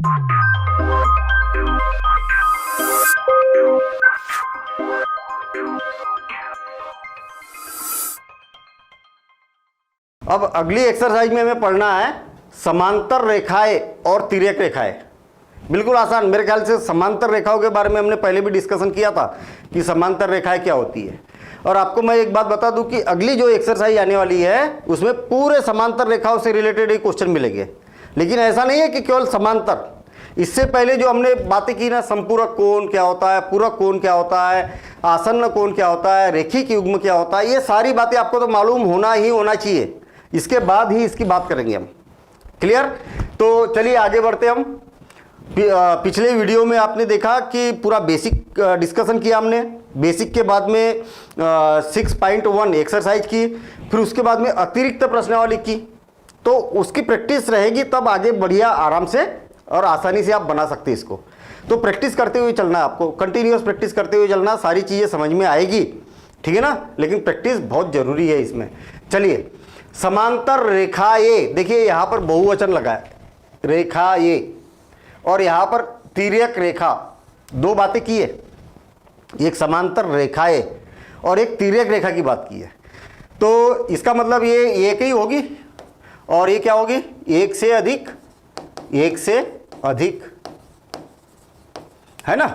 अब अगली एक्सरसाइज में हमें पढ़ना है समांतर रेखाएं और तिर्यक रेखाएं। बिल्कुल आसान, मेरे ख्याल से समांतर रेखाओं के बारे में हमने पहले भी डिस्कशन किया था कि समांतर रेखाएं क्या होती है। और आपको मैं एक बात बता दूं कि अगली जो एक्सरसाइज आने वाली है उसमें पूरे समांतर रेखाओं से रिलेटेड एक क्वेश्चन मिलेंगे। लेकिन ऐसा नहीं है कि केवल समांतर, इससे पहले जो हमने बातें की ना, संपूरक कोण क्या होता है, पूरक कोण क्या होता है, आसन्न कोण क्या होता है, रेखिक युग्म क्या होता है, ये सारी बातें आपको तो मालूम होना ही होना चाहिए। इसके बाद ही इसकी बात करेंगे हम। क्लियर? तो चलिए आगे बढ़ते हम। पिछले वीडियो में आपने देखा कि पूरा बेसिक डिस्कशन किया हमने। बेसिक के बाद में 6.1 एक्सरसाइज की, फिर उसके बाद में अतिरिक्त प्रश्नावली की। तो उसकी प्रैक्टिस रहेगी, तब आगे बढ़िया आराम से और आसानी से आप बना सकते हैं इसको। तो प्रैक्टिस करते हुए चलना है आपको, कंटिन्यूअस प्रैक्टिस करते हुए चलना, सारी चीज़ें समझ में आएगी। ठीक है ना? लेकिन प्रैक्टिस बहुत ज़रूरी है इसमें। चलिए, समांतर रेखाएं, देखिए यहाँ पर बहुवचन लगा है, रेखाएं, और यहाँ पर तिर्यक रेखा। दो बातें की है, एक समांतर रेखाएं और एक तिर्यक रेखा की बात की है। तो इसका मतलब ये एक ही होगी, और ये क्या होगी? एक से अधिक, एक से अधिक, है ना?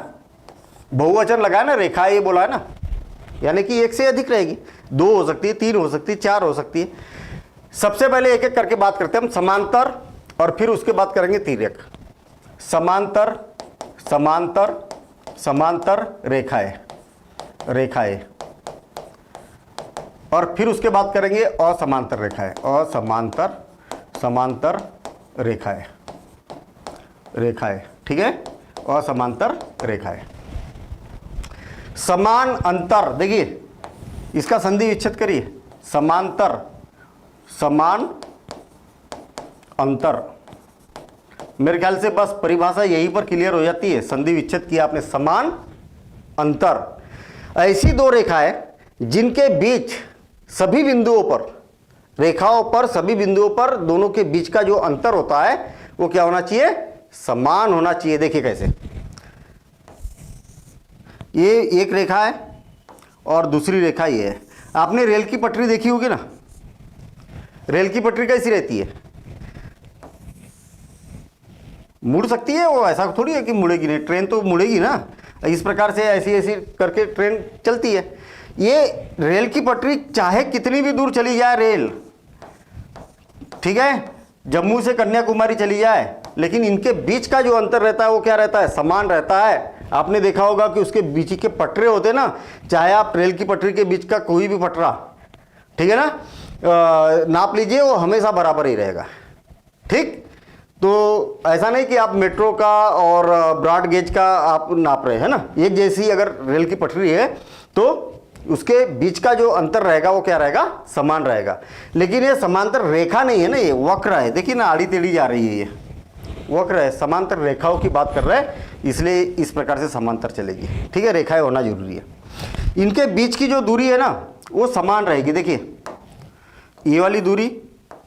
बहुवचन लगा है ना, रेखाएं बोला है ना, यानी कि एक से अधिक रहेगी। दो हो सकती है, तीन हो सकती है, चार हो सकती है। सबसे पहले एक एक करके बात करते हैं हम, समांतर, और फिर उसके बाद करेंगे तिर्यक। समांतर, समांतर, समांतर रेखाएं, रेखाएं, और फिर उसके बाद करेंगे असमांतर रेखाएं, असमांतर, समांतर रेखाएं, रेखाएं। ठीक है? असमांतर रेखाएं। समान अंतर, देखिए इसका संधि विच्छेद करिए। समांतर, समान अंतर। मेरे ख्याल से बस परिभाषा यहीं पर क्लियर हो जाती है। संधि विच्छेद किया आपने, समान अंतर। ऐसी दो रेखाएं जिनके बीच सभी बिंदुओं पर, रेखाओं पर सभी बिंदुओं पर दोनों के बीच का जो अंतर होता है वो क्या होना चाहिए? समान होना चाहिए। देखिए कैसे, ये एक रेखा है और दूसरी रेखा ये है। आपने रेल की पटरी देखी होगी ना, रेल की पटरी कैसी रहती है? मुड़ सकती है वो, ऐसा थोड़ी है कि मुड़ेगी नहीं। ट्रेन तो मुड़ेगी ना, इस प्रकार से ऐसी ऐसी करके ट्रेन चलती है। ये रेल की पटरी चाहे कितनी भी दूर चली जाए रेल, ठीक है, जम्मू से कन्याकुमारी चली जाए, लेकिन इनके बीच का जो अंतर रहता है वो क्या रहता है? समान रहता है। आपने देखा होगा कि उसके बीच के पटरे होते हैं ना, चाहे आप रेल की पटरी के बीच का कोई भी पटरा, ठीक है ना, नाप लीजिए, वो हमेशा बराबर ही रहेगा। ठीक? तो ऐसा नहीं कि आप मेट्रो का और ब्रॉड गेज का आप नाप रहे हैं ना, एक जैसी अगर रेल की पटरी है तो उसके बीच का जो अंतर रहेगा वो क्या रहेगा? समान रहेगा। लेकिन ये समांतर रेखा नहीं है ना, ये वक्र है। देखिए ना, आड़ी टेढ़ी जा रही है, ये वक्र है। समांतर रेखाओं की बात कर रहे हैं, इसलिए इस प्रकार से समांतर चलेगी। ठीक है? रेखाएं होना जरूरी है। इनके बीच की जो दूरी है ना वो समान रहेगी। देखिए ये वाली दूरी,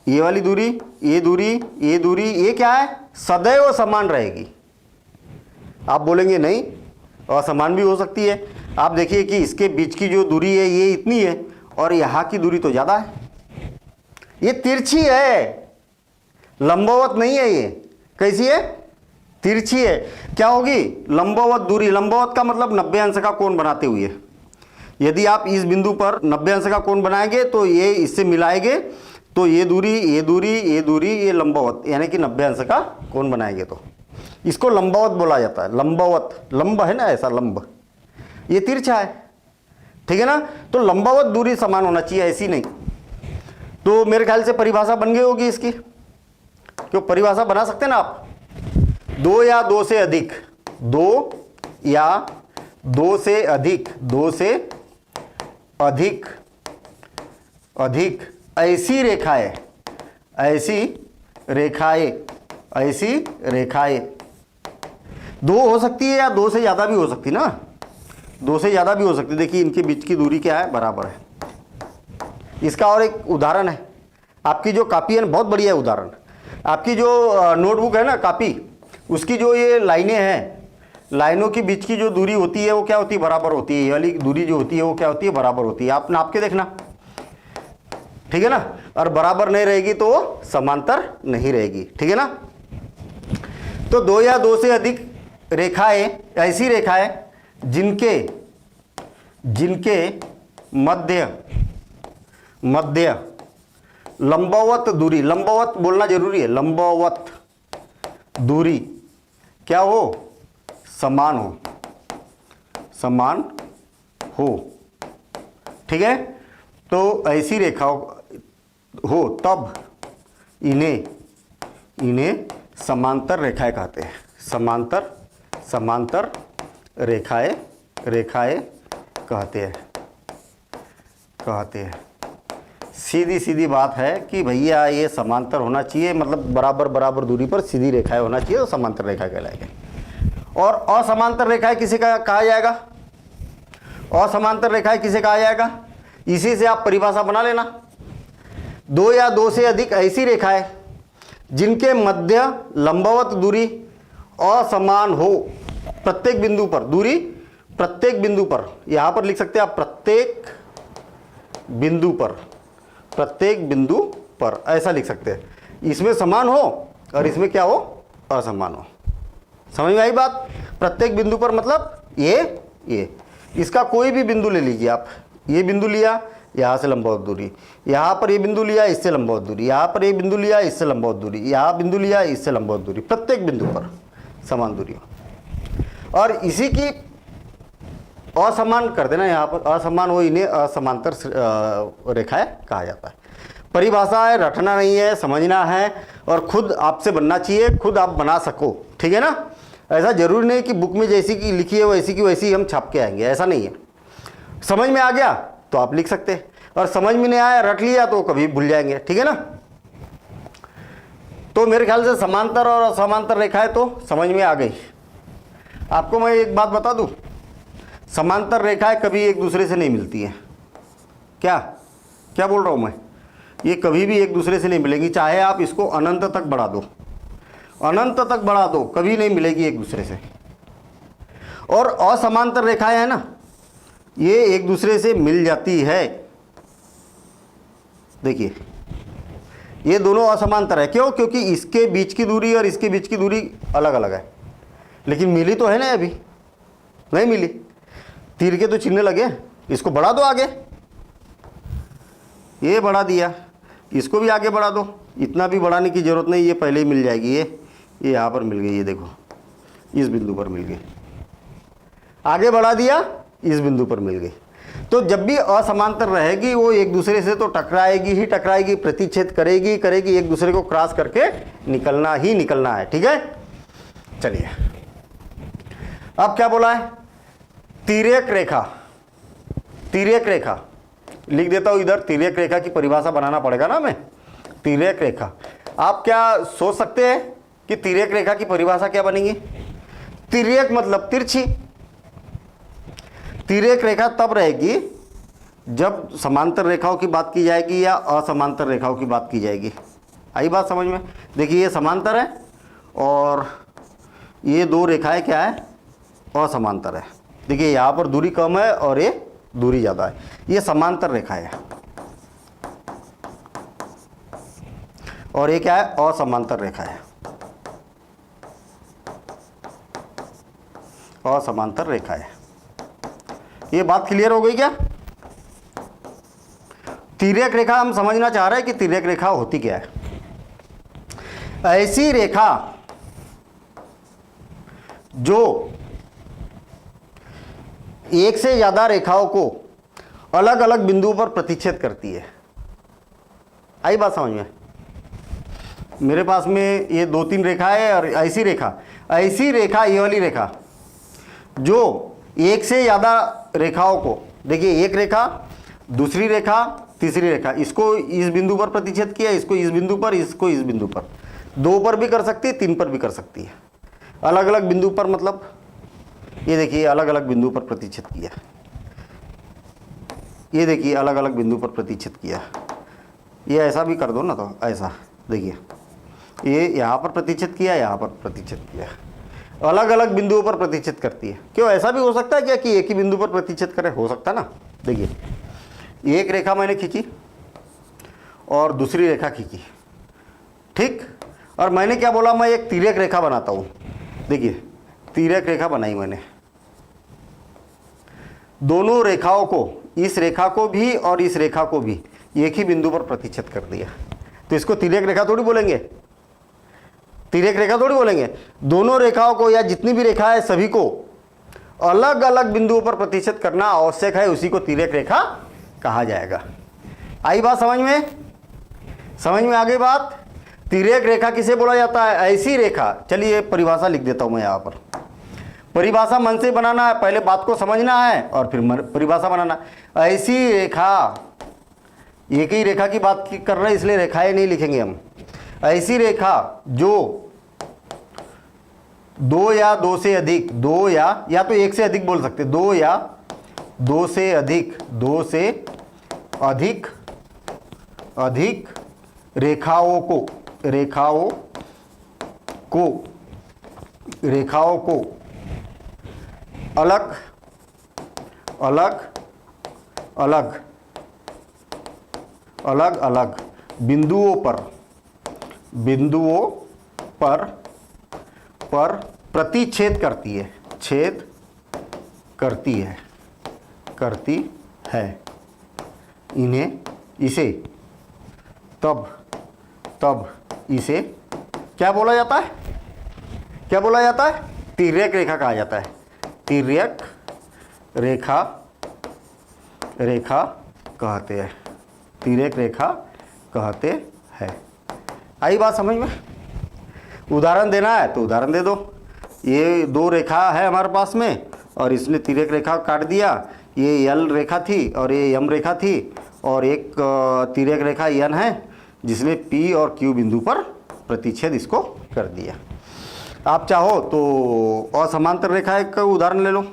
ये वाली दूरी, ये दूरी, ये दूरी, ये क्या है? सदैव समान रहेगी। आप बोलेंगे नहीं, असमान भी हो सकती है। आप देखिए कि इसके बीच की जो दूरी है ये इतनी है और यहाँ की दूरी तो ज़्यादा है। ये तिरछी है, लंबवत नहीं है। ये कैसी है? तिरछी है। क्या होगी? लंबवत दूरी। लंबवत का मतलब 90 अंश का कोण बनाते हुए। यदि आप इस बिंदु पर 90 अंश का कोण बनाएंगे तो ये इससे मिलाएंगे, तो ये दूरी, ये दूरी, ये दूरी, ये लंबवत, यानी कि 90 अंश का कोण बनाएंगे तो इसको लंबवत बोला जाता है। लंबवत, लंब है ना, ऐसा लंब, ये तिरछा है। ठीक है ना? तो लंबवत दूरी समान होना चाहिए, ऐसी नहीं। तो मेरे ख्याल से परिभाषा बन गई होगी इसकी। क्यों परिभाषा बना सकते हैं ना आप? दो या दो से अधिक, दो या दो से अधिक, दो से अधिक, अधिक ऐसी रेखाएं, ऐसी रेखाएं, ऐसी रेखाएं दो हो सकती है या दो से ज़्यादा भी हो सकती है ना, दो से ज़्यादा भी हो सकती है। देखिए इनके बीच की दूरी क्या है? बराबर है। इसका और एक उदाहरण है, आपकी जो कॉपी है ना, बहुत बढ़िया है उदाहरण। आपकी जो नोटबुक है ना, कॉपी, उसकी जो ये लाइनें हैं, लाइनों के बीच की जो दूरी होती है वो क्या होती है, बराबर होती है। ये वाली दूरी जो होती है वो क्या होती है, बराबर होती है। आप नाप के देखना, ठीक है ना। और बराबर नहीं रहेगी तो वो समांतर नहीं रहेगी, ठीक है ना। तो दो या दो से अधिक रेखाएं, ऐसी रेखाएं जिनके मध्य लंबवत दूरी, लंबवत बोलना जरूरी है, लंबवत दूरी क्या हो, समान हो, ठीक है। तो ऐसी रेखाओं हो तब इन्हें समांतर रेखाएं कहते हैं। समांतर रेखाएं कहते हैं। सीधी बात है कि भैया ये समांतर होना चाहिए, मतलब बराबर दूरी पर सीधी रेखाएं होना चाहिए, तो समांतर रेखा कहलाएगा। और असमांतर रेखाएं किसे कहा जाएगा, असमांतर रेखाएं किसे कहा जाएगा, इसी से आप परिभाषा बना लेना। दो या दो से अधिक ऐसी रेखाएं जिनके मध्य लंबवत दूरी असमान हो, प्रत्येक बिंदु पर दूरी, प्रत्येक बिंदु पर, यहां पर लिख सकते हैं आप प्रत्येक बिंदु पर ऐसा लिख सकते हैं। इसमें समान हो और इसमें क्या हो, असमान हो। समझ में आई बात। प्रत्येक बिंदु पर मतलब ये इसका कोई भी बिंदु ले लीजिए आप, ये बिंदु लिया, यहाँ से लंबवत दूरी, यहाँ पर ये बिंदु लिया, इससे लंबवत दूरी, यहाँ पर ये बिंदु लिया, इससे लंबवत दूरी, यहाँ बिंदु लिया, इससे लंबवत दूरी, प्रत्येक बिंदु पर समान दूरी हो। और इसी की असमान कर देना, यहाँ पर असमान हो, इन्हें असमांतर रेखाएं कहा जाता है। परिभाषा है, रटना नहीं है, समझना है और खुद आपसे बनना चाहिए, खुद आप बना सको, ठीक है ना। ऐसा जरूरी नहीं कि बुक में जैसी की लिखी है वैसी की वैसी हम छाप के आएंगे, ऐसा नहीं है। समझ में आ गया तो आप लिख सकते हैं, और समझ में नहीं आया, रट लिया तो कभी भूल जाएंगे, ठीक है ना। तो मेरे ख्याल से समांतर और असमांतर रेखाएं तो समझ में आ गई। आपको मैं एक बात बता दूं, समांतर रेखाएं कभी एक दूसरे से नहीं मिलती हैं। क्या बोल रहा हूं मैं, ये कभी भी एक दूसरे से नहीं मिलेंगी, चाहे आप इसको अनंत तक बढ़ा दो, कभी नहीं मिलेगी एक दूसरे से। और असमांतर रेखाएं है ना, ये एक दूसरे से मिल जाती है। देखिए ये दोनों असमांतर है, क्यों, क्योंकि इसके बीच की दूरी और इसके बीच की दूरी अलग अलग है, लेकिन मिली तो है ना, अभी नहीं मिली। तीर के तो चिन्ह लगे, इसको बढ़ा दो आगे, ये बढ़ा दिया, इसको भी आगे बढ़ा दो, इतना भी बढ़ाने की जरूरत नहीं, ये पहले ही मिल जाएगी। ये यहाँ पर मिल गई, ये देखो इस बिंदु पर मिल गई, आगे बढ़ा दिया, इस बिंदु पर मिल गई। तो जब भी असमांतर रहेगी वो एक दूसरे से तो टकराएगी, प्रतिच्छेद करेगी, एक दूसरे को क्रॉस करके निकलना है, ठीक है। चलिए अब क्या बोला है, तिर्यक रेखा लिख देता हूं इधर। तिर्यक रेखा की परिभाषा बनाना पड़ेगा ना हमें। तिर्यक रेखा, आप क्या सोच सकते हैं कि तिर्यक रेखा की परिभाषा क्या बनेगी। तिर्यक मतलब तिरछी। तिर्यक रेखा तब रहेगी जब समांतर रेखाओं की बात की जाएगी या असमांतर रेखाओं की बात की जाएगी। आई बात समझ में। देखिए ये समांतर है और ये दो रेखाएं क्या है, असमांतर है। देखिए यहाँ पर दूरी कम है और ये दूरी ज़्यादा है, ये समांतर रेखा है। और ये क्या है, असमांतर रेखा है, असमांतर रेखा है। ये बात क्लियर हो गई क्या। तिर्यक रेखा हम समझना चाह रहे हैं कि तिर्यक रेखा होती क्या है। ऐसी रेखा जो एक से ज्यादा रेखाओं को अलग अलग बिंदुओं पर प्रतिच्छेद करती है। आई बात समझ में। मेरे पास में ये दो तीन रेखा है और ऐसी रेखा ये वाली रेखा जो एक से ज़्यादा रेखाओं को, देखिए एक रेखा, दूसरी रेखा, तीसरी रेखा, इसको इस बिंदु पर प्रतिच्छेद किया, इसको इस बिंदु पर, इसको इस बिंदु पर, दो पर भी कर सकती है, तीन पर भी कर सकती है, अलग अलग बिंदु पर। मतलब ये देखिए अलग अलग बिंदु पर प्रतिच्छेद किया, ये देखिए अलग अलग बिंदु पर प्रतिच्छेद किया। ये ऐसा भी कर दो ना, तो ऐसा देखिए ये यहाँ पर प्रतिच्छेद किया, यहाँ पर प्रतिच्छेद किया, अलग अलग बिंदुओं पर प्रतिच्छेद करती है। क्यों, ऐसा भी हो सकता है क्या कि एक ही बिंदु पर प्रतिच्छेद करे? हो सकता है ना। देखिए एक रेखा मैंने खींची और दूसरी रेखा खींची, ठीक, और मैंने क्या बोला, मैं एक तिर्यक रेखा बनाता हूँ। देखिए तिर्यक रेखा बनाई मैंने, दोनों रेखाओं को, इस रेखा को भी और इस रेखा को भी एक ही बिंदु पर प्रतिच्छेद कर दिया, तो इसको तिर्यक रेखा थोड़ी बोलेंगे, तिर्यक रेखा थोड़ी बोलेंगे। दोनों रेखाओं को या जितनी भी रेखा है सभी को अलग अलग बिंदुओं पर प्रतिच्छेद करना आवश्यक है, उसी को तिर्यक रेखा कहा जाएगा। आई बात समझ में? समझ में आ गई बात? तिर्यक रेखा किसे बोला जाता है? ऐसी रेखा, चलिए परिभाषा लिख देता हूं मैं यहाँ पर। परिभाषा मन से बनाना है, पहले बात को समझना है और फिर परिभाषा बनाना। ऐसी रेखा, एक ही रेखा की बात कर रहे हैं इसलिए रेखाएं नहीं लिखेंगे हम। ऐसी रेखा जो दो या दो से अधिक, दो या तो एक से अधिक बोल सकते, दो या दो से अधिक, दो से अधिक अधिक रेखाओं को अलग अलग बिंदुओं पर प्रतिच्छेद करती है, छेद करती है, इसे तब इसे क्या बोला जाता है? क्या बोला जाता है? तिर्यक रेखा कहा जाता है। तिर्यक रेखा कहते हैं, तिर्यक रेखा कहते हैं। आई बात समझ में? उदाहरण देना है तो उदाहरण दे दो। ये दो रेखा है हमारे पास में और इसने तिर्यक रेखा काट दिया, ये यल रेखा थी और ये यम रेखा थी, और एक तिर्यक रेखा यन है जिसने पी और क्यू बिंदु पर प्रतिच्छेद इसको कर दिया। आप चाहो तो असमांतर रेखा का उदाहरण ले लो।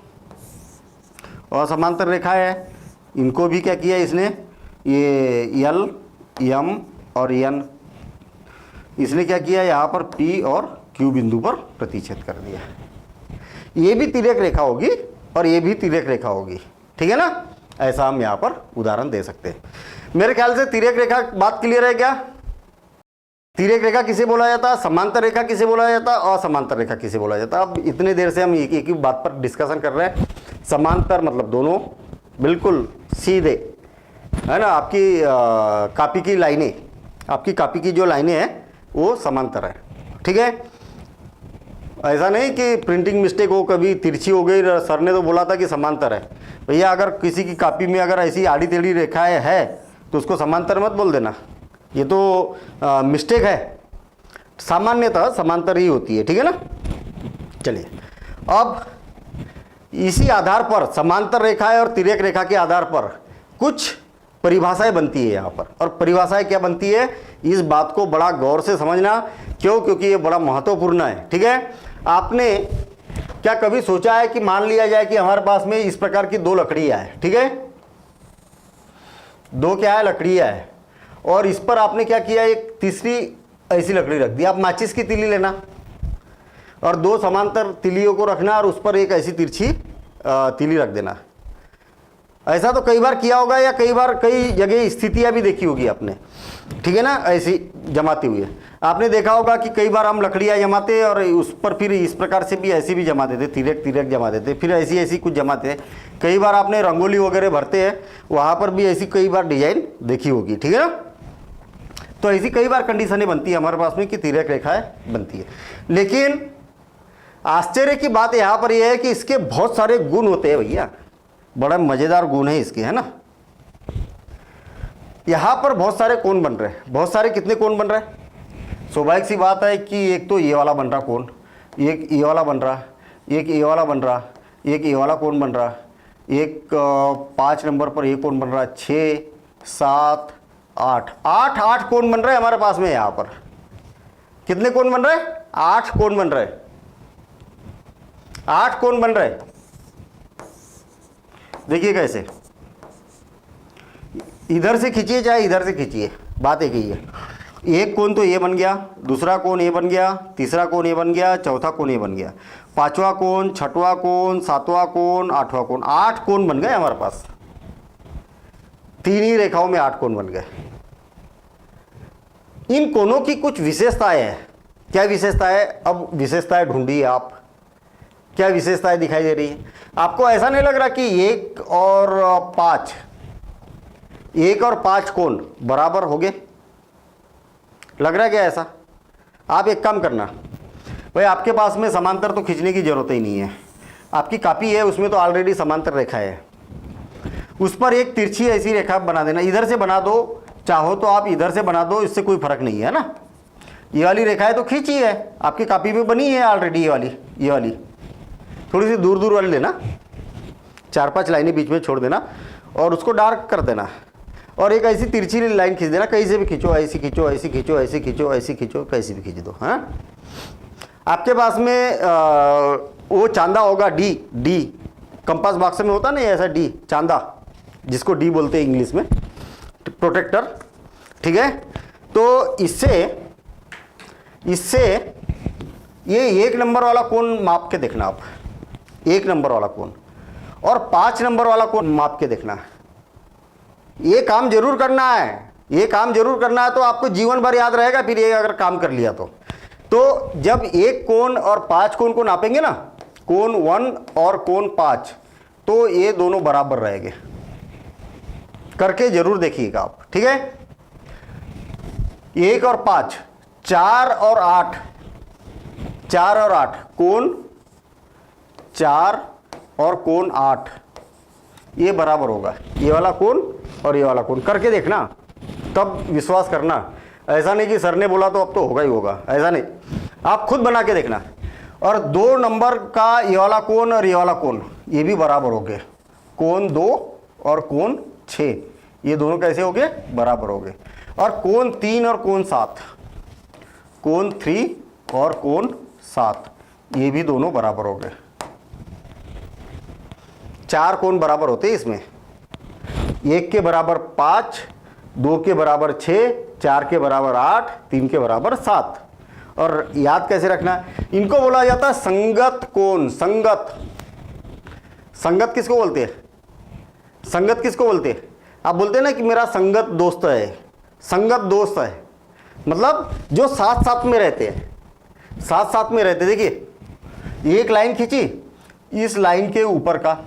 असमांतर रेखा है, इनको भी क्या किया इसने, ये यल, यम और यन, इसने क्या किया, यहाँ पर पी और क्यू बिंदु पर प्रतिच्छेद कर दिया। ये भी तिर्यक रेखा होगी और ये भी तिर्यक रेखा होगी, ठीक है ना। ऐसा हम यहाँ पर उदाहरण दे सकते हैं। मेरे ख्याल से तिर्यक रेखा बात क्लियर है क्या? तिर्यक रेखा किसे बोला जाता है, समांतर रेखा किसे बोला जाता है, असमांतर रेखा किसे बोला जाता है। अब इतने देर से हम एक ही बात पर डिस्कशन कर रहे हैं। समांतर मतलब दोनों बिल्कुल सीधे, है ना। आपकी कॉपी की लाइनें, आपकी कॉपी की जो लाइनें हैं वो समांतर है, ठीक है। ऐसा नहीं कि प्रिंटिंग मिस्टेक हो, कभी तिरछी हो गई, सर ने तो बोला था कि समांतर है। भैया अगर किसी की कॉपी में अगर ऐसी आड़ी टेढ़ी रेखाएं है तो उसको समांतर मत बोल देना, ये तो मिस्टेक है। सामान्यतः समांतर ही होती है, ठीक है ना। चलिए अब इसी आधार पर, समांतर रेखाएं और तिर्यक रेखा के आधार पर कुछ परिभाषाएं बनती है यहाँ पर। और परिभाषाएं क्या बनती है, इस बात को बड़ा गौर से समझना। क्यों? क्योंकि ये बड़ा महत्वपूर्ण है, ठीक है। आपने क्या कभी सोचा है कि मान लिया जाए कि हमारे पास में इस प्रकार की दो लकड़ियां है, ठीक है, दो क्या है, लकड़ियां है, और इस पर आपने क्या किया, एक तीसरी ऐसी लकड़ी रख दी। आप माचिस की तीली लेना और दो समांतर तीलियों को रखना और उस पर एक ऐसी तिरछी तीली रख देना। ऐसा तो कई बार किया होगा या कई बार कई जगह स्थितियां भी देखी होगी आपने, ठीक है ना। ऐसी जमाती हुई है आपने देखा होगा कि कई बार हम लकड़ियां जमाते और उस पर फिर इस प्रकार से भी ऐसी भी जमाते थे, तिर्यक तिर्यक जमा देते, फिर ऐसी ऐसी कुछ जमाते। कई बार आपने रंगोली वगैरह भरते हैं, वहाँ पर भी ऐसी कई बार डिजाइन देखी होगी, ठीक है ना। तो ऐसी कई बार कंडीशनें बनती है हमारे पास में कि तिर्यक रेखाएं बनती है। लेकिन आश्चर्य की बात यहाँ पर यह है कि इसके बहुत सारे गुण होते हैं भैया, बड़ा मजेदार गुण है इसके, है ना। यहां पर बहुत सारे कोण बन रहे हैं, बहुत सारे कितने कोण बन रहे हैं। स्वाभाविक सी बात है कि एक तो ये वाला बन रहा कोण, एक ये वाला बन रहा, एक ये वाला बन रहा, एक ये वाला कोण बन रहा, एक 5 नंबर पर ये कोण बन रहा, 6, 7, 8 कोण बन रहे हैं हमारे पास में। यहां पर कितने कोण बन रहे हैं, 8 कोण बन रहे, 8 कोण बन रहे। देखिए कैसे, इधर से खींचिए चाहे इधर से खींचिए, बात एक ही है। एक कोण तो ये बन गया, दूसरा कोण ये बन गया, तीसरा कोण ये बन गया, चौथा कोण ये बन गया, पांचवा कोण, छठवां कोण, सातवां कोण, आठवां कोण, 8 कोण बन गए हमारे पास। 3 ही रेखाओं में 8 कोण बन गए। इन कोणों की कुछ विशेषताएं हैं। क्या विशेषता है? अब विशेषताएं ढूंढिए आप, क्या विशेषताएं दिखाई दे रही है आपको? ऐसा नहीं लग रहा कि 1 और 5 कोण बराबर हो गए? लग रहा है क्या ऐसा? आप एक काम करना भाई, आपके पास में समांतर तो खींचने की जरूरत ही नहीं है। आपकी कॉपी है, उसमें तो ऑलरेडी समांतर रेखा है, उस पर एक तिरछी ऐसी रेखा बना देना। इधर से बना दो, चाहो तो आप इधर से बना दो, इससे कोई फर्क नहीं है ना। ये वाली रेखाएं तो खींची है, आपकी कॉपी में बनी है ऑलरेडी। ये वाली थोड़ी सी दूर दूर वाली लेना, 4-5 लाइनें बीच में छोड़ देना और उसको डार्क कर देना, और एक ऐसी तिरछी लाइन खींच देना। कहीं से भी खींचो, ऐसी खींचो, ऐसी खींचो, ऐसी खींचो, ऐसी खींचो, कैसी भी खींच दो। हाँ, आपके पास में वो चांदा होगा, डी कंपास बॉक्स में होता ना ऐसा डी चांदा, जिसको डी बोलते हैं इंग्लिश में, प्रोटेक्टर। ठीक है, तो इससे ये 1 नंबर वाला कोण माप के देखना आप, 1 नंबर वाला कोण, और 5 नंबर वाला कोण माप के देखना। ये काम जरूर करना है, ये काम जरूर करना है, तो आपको जीवन भर याद रहेगा फिर ये अगर काम कर लिया तो जब 1 कोण और 5 कोण को नापेंगे ना, कोण 1 और कोण 5, तो ये दोनों बराबर रहेंगे। करके जरूर देखिएगा आप। ठीक है, 1 और 5, 4 और 8, 4 और 8 कोण 4 और कोण 8, ये बराबर होगा, ये वाला कोण और ये वाला कोण। करके देखना, तब विश्वास करना। ऐसा नहीं कि सर ने बोला तो अब तो होगा ही होगा, ऐसा नहीं, आप खुद बना के देखना। और 2 नंबर का ये वाला कोण और ये वाला कोण, ये भी बराबर हो गए। कोण 2 और कोण 6, ये दोनों कैसे हो गए? बराबर हो गए। और कोण 3 और कोण 7, कोण 3 और कोण 7, ये भी दोनों बराबर हो गए। 4 कोण बराबर होते हैं इसमें, 1 के बराबर 5, 2 के बराबर 6, 4 के बराबर 8, 3 के बराबर 7। और याद कैसे रखना? इनको बोला जाता है संगत कोण। संगत किसको बोलते हैं? संगत किसको बोलते हैं? आप बोलते हैं ना कि मेरा संगत दोस्त है, संगत दोस्त है, मतलब जो साथ साथ में रहते हैं, साथ साथ में रहते। देखिए, एक लाइन खींची, इस लाइन के ऊपर का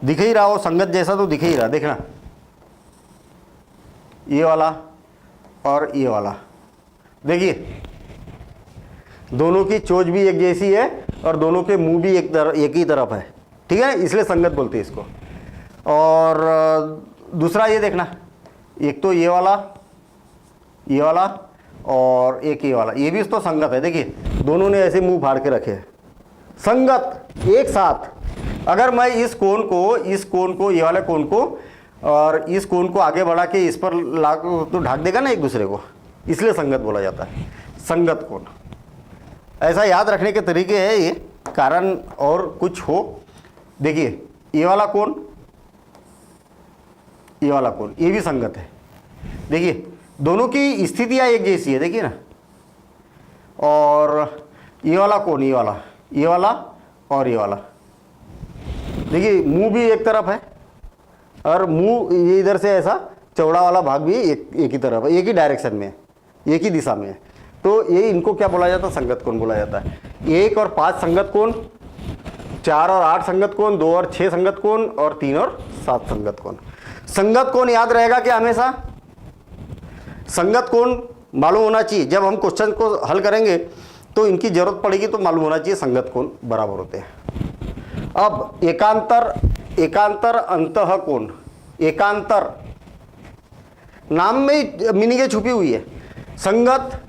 दिख ही रहा हो, संगत जैसा तो दिख ही रहा। देखना, ये वाला और ये वाला, देखिए दोनों की चोंच भी एक जैसी है और दोनों के मुंह भी एक ही तरफ है। ठीक है, इसलिए संगत बोलते हैं इसको। और दूसरा ये देखना, एक तो ये वाला और एक ये वाला, ये भी तो संगत है। देखिए दोनों ने ऐसे मुंह फाड़ के रखे हैं, संगत एक साथ। अगर मैं इस कोण को ये वाले कोण को और इस कोण को आगे बढ़ा के इस पर ला तो ढाक देगा ना एक दूसरे को, इसलिए संगत बोला जाता है, संगत कोण। ऐसा याद रखने के तरीके हैं ये, कारण और कुछ हो। देखिए ये वाला कोण, ये वाला कोण, ये भी संगत है। देखिए दोनों की स्थितियां एक जैसी है, देखिए ना। और ये वाला कोण, ये वाला और ये वाला, देखिए मुंह भी एक तरफ है और मुंह ये इधर से ऐसा चौड़ा वाला भाग भी एक ही तरफ है, एक ही डायरेक्शन में है, एक ही दिशा में है। तो ये इनको क्या बोला जाता है? संगत कोण बोला जाता है। 1 और 5 संगत कोण, 4 और 8 संगत कोण, 2 और 6 संगत कोण और 3 और 7 संगत कोण। संगत कोण याद रहेगा कि हमेशा संगत कोण मालूम होना चाहिए। जब हम क्वेश्चन को हल करेंगे तो इनकी जरूरत पड़ेगी तो मालूम होना चाहिए संगत कोण बराबर होते हैं। अब एकांतर अंतः कोण, एकांतर नाम में ही मीनिंग छुपी हुई है। संगत